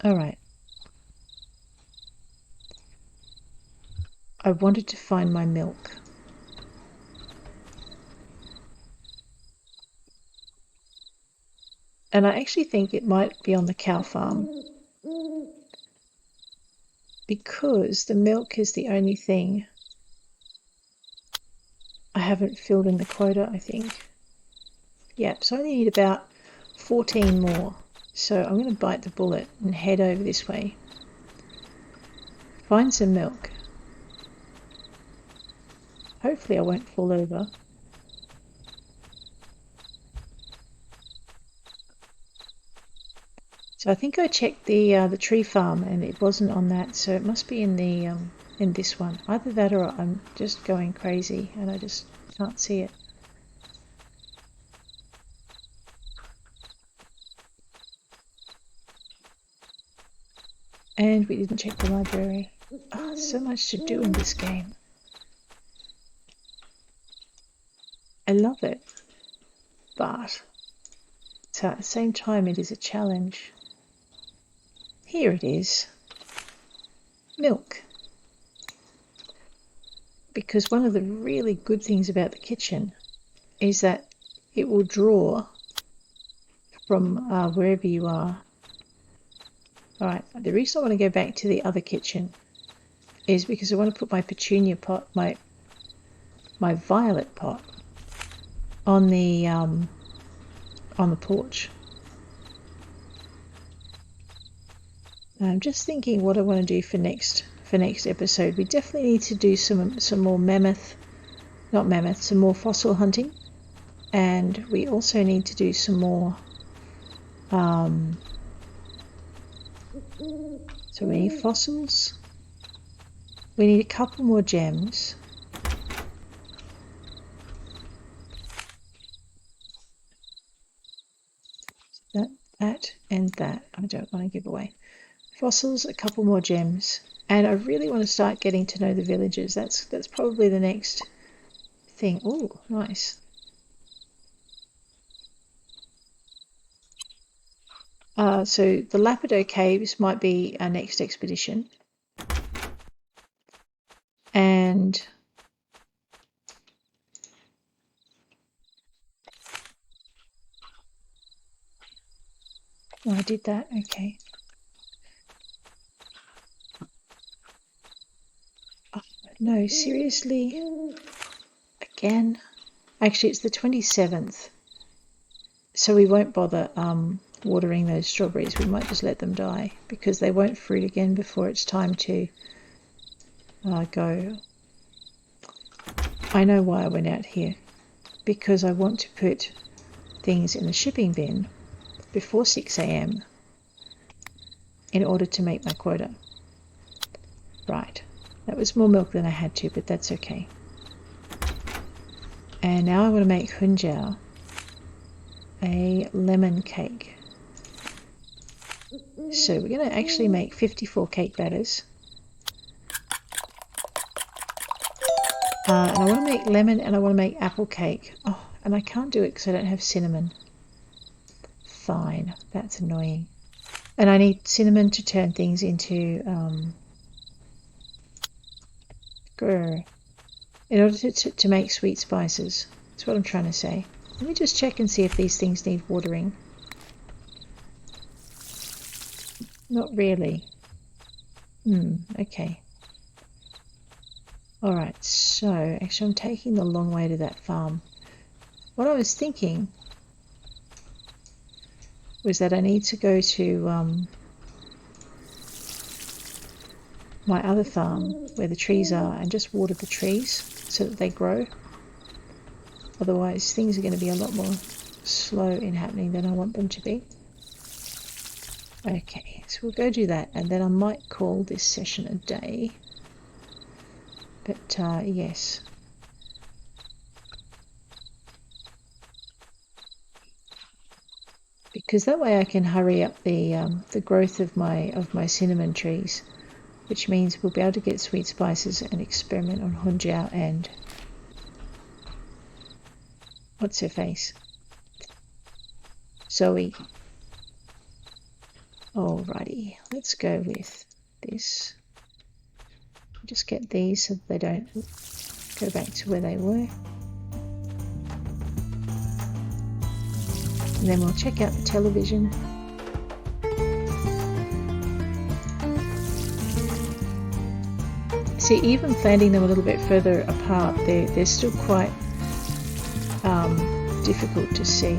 Alright. I wanted to find my milk. And I actually think it might be on the cow farm, because the milk is the only thing I haven't filled in the quota, I think. Yep, so I only need about 14 more. So I'm going to bite the bullet and head over this way. Find some milk. Hopefully I won't fall over. So I think I checked the tree farm and it wasn't on that, so it must be in the in this one. Either that or I'm just going crazy and I just can't see it. And we didn't check the library. Oh, so much to do in this game. I love it, but at the same time it is a challenge. Here it is. Milk. Because one of the really good things about the kitchen is that it will draw from wherever you are. Alright, the reason I want to go back to the other kitchen is because I want to put my petunia pot, my violet pot, on the porch. I'm just thinking what I want to do for next episode. We definitely need to do some more some more fossil hunting, and we also need to do some more. So we need fossils. We need a couple more gems. That and that I don't want to give away. Fossils, a couple more gems, and I really want to start getting to know the villagers. That's probably the next thing. Oh, nice. So the Lapido Caves might be our next expedition. Oh, I did that. Okay. Oh, no, seriously? Again? Actually, it's the 27th. So we won't bother watering those strawberries. We might just let them die because they won't fruit again before it's time to go. I know why I went out here. Because I want to put things in the shipping bin before 6 a.m. in order to make my quota. Right. That was more milk than I had to, but that's okay. And now I want to make hunjiao, a lemon cake. So we're going to actually make 54 cake batters. And I want to make lemon and I want to make apple cake. Oh, and I can't do it because I don't have cinnamon. Fine, that's annoying. And I need cinnamon to turn things into in order to make sweet spices. That's what I'm trying to say. Let me just check and see if these things need watering. Not really. Okay. Alright, so actually I'm taking the long way to that farm. What I was thinking was that I need to go to my other farm where the trees are and just water the trees so that they grow. Otherwise things are going to be a lot more slow in happening than I want them to be. Okay, so we'll go do that and then I might call this session a day. But yes. Because that way I can hurry up the growth of my cinnamon trees, which means we'll be able to get sweet spices and experiment on hunjiao and what's her face? Zoe. Alrighty, let's go with this. Just get these so that they don't go back to where they were. And then we'll check out the television. See, even planting them a little bit further apart, they're still quite difficult to see.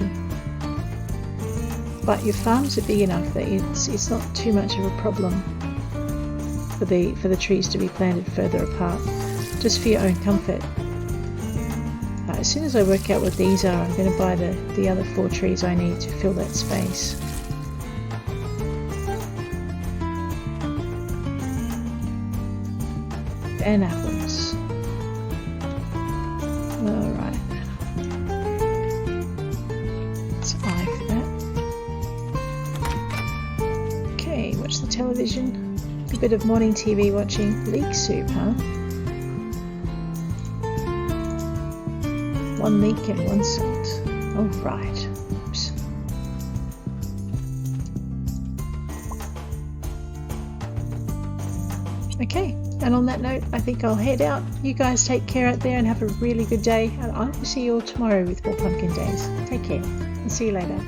But your farms are big enough that it's not too much of a problem for the trees to be planted further apart, just for your own comfort. As soon as I work out what these are, I'm going to buy the other 4 trees I need to fill that space. And apples. Alright. Let's eye for that. Okay, watch the television. A bit of morning TV watching. Leek soup, huh? 1 leek and 1 salt. Oh, right. Oops. Okay, and on that note, I think I'll head out. You guys take care out there and have a really good day. And I will see you all tomorrow with more Pumpkin Days. Take care and see you later.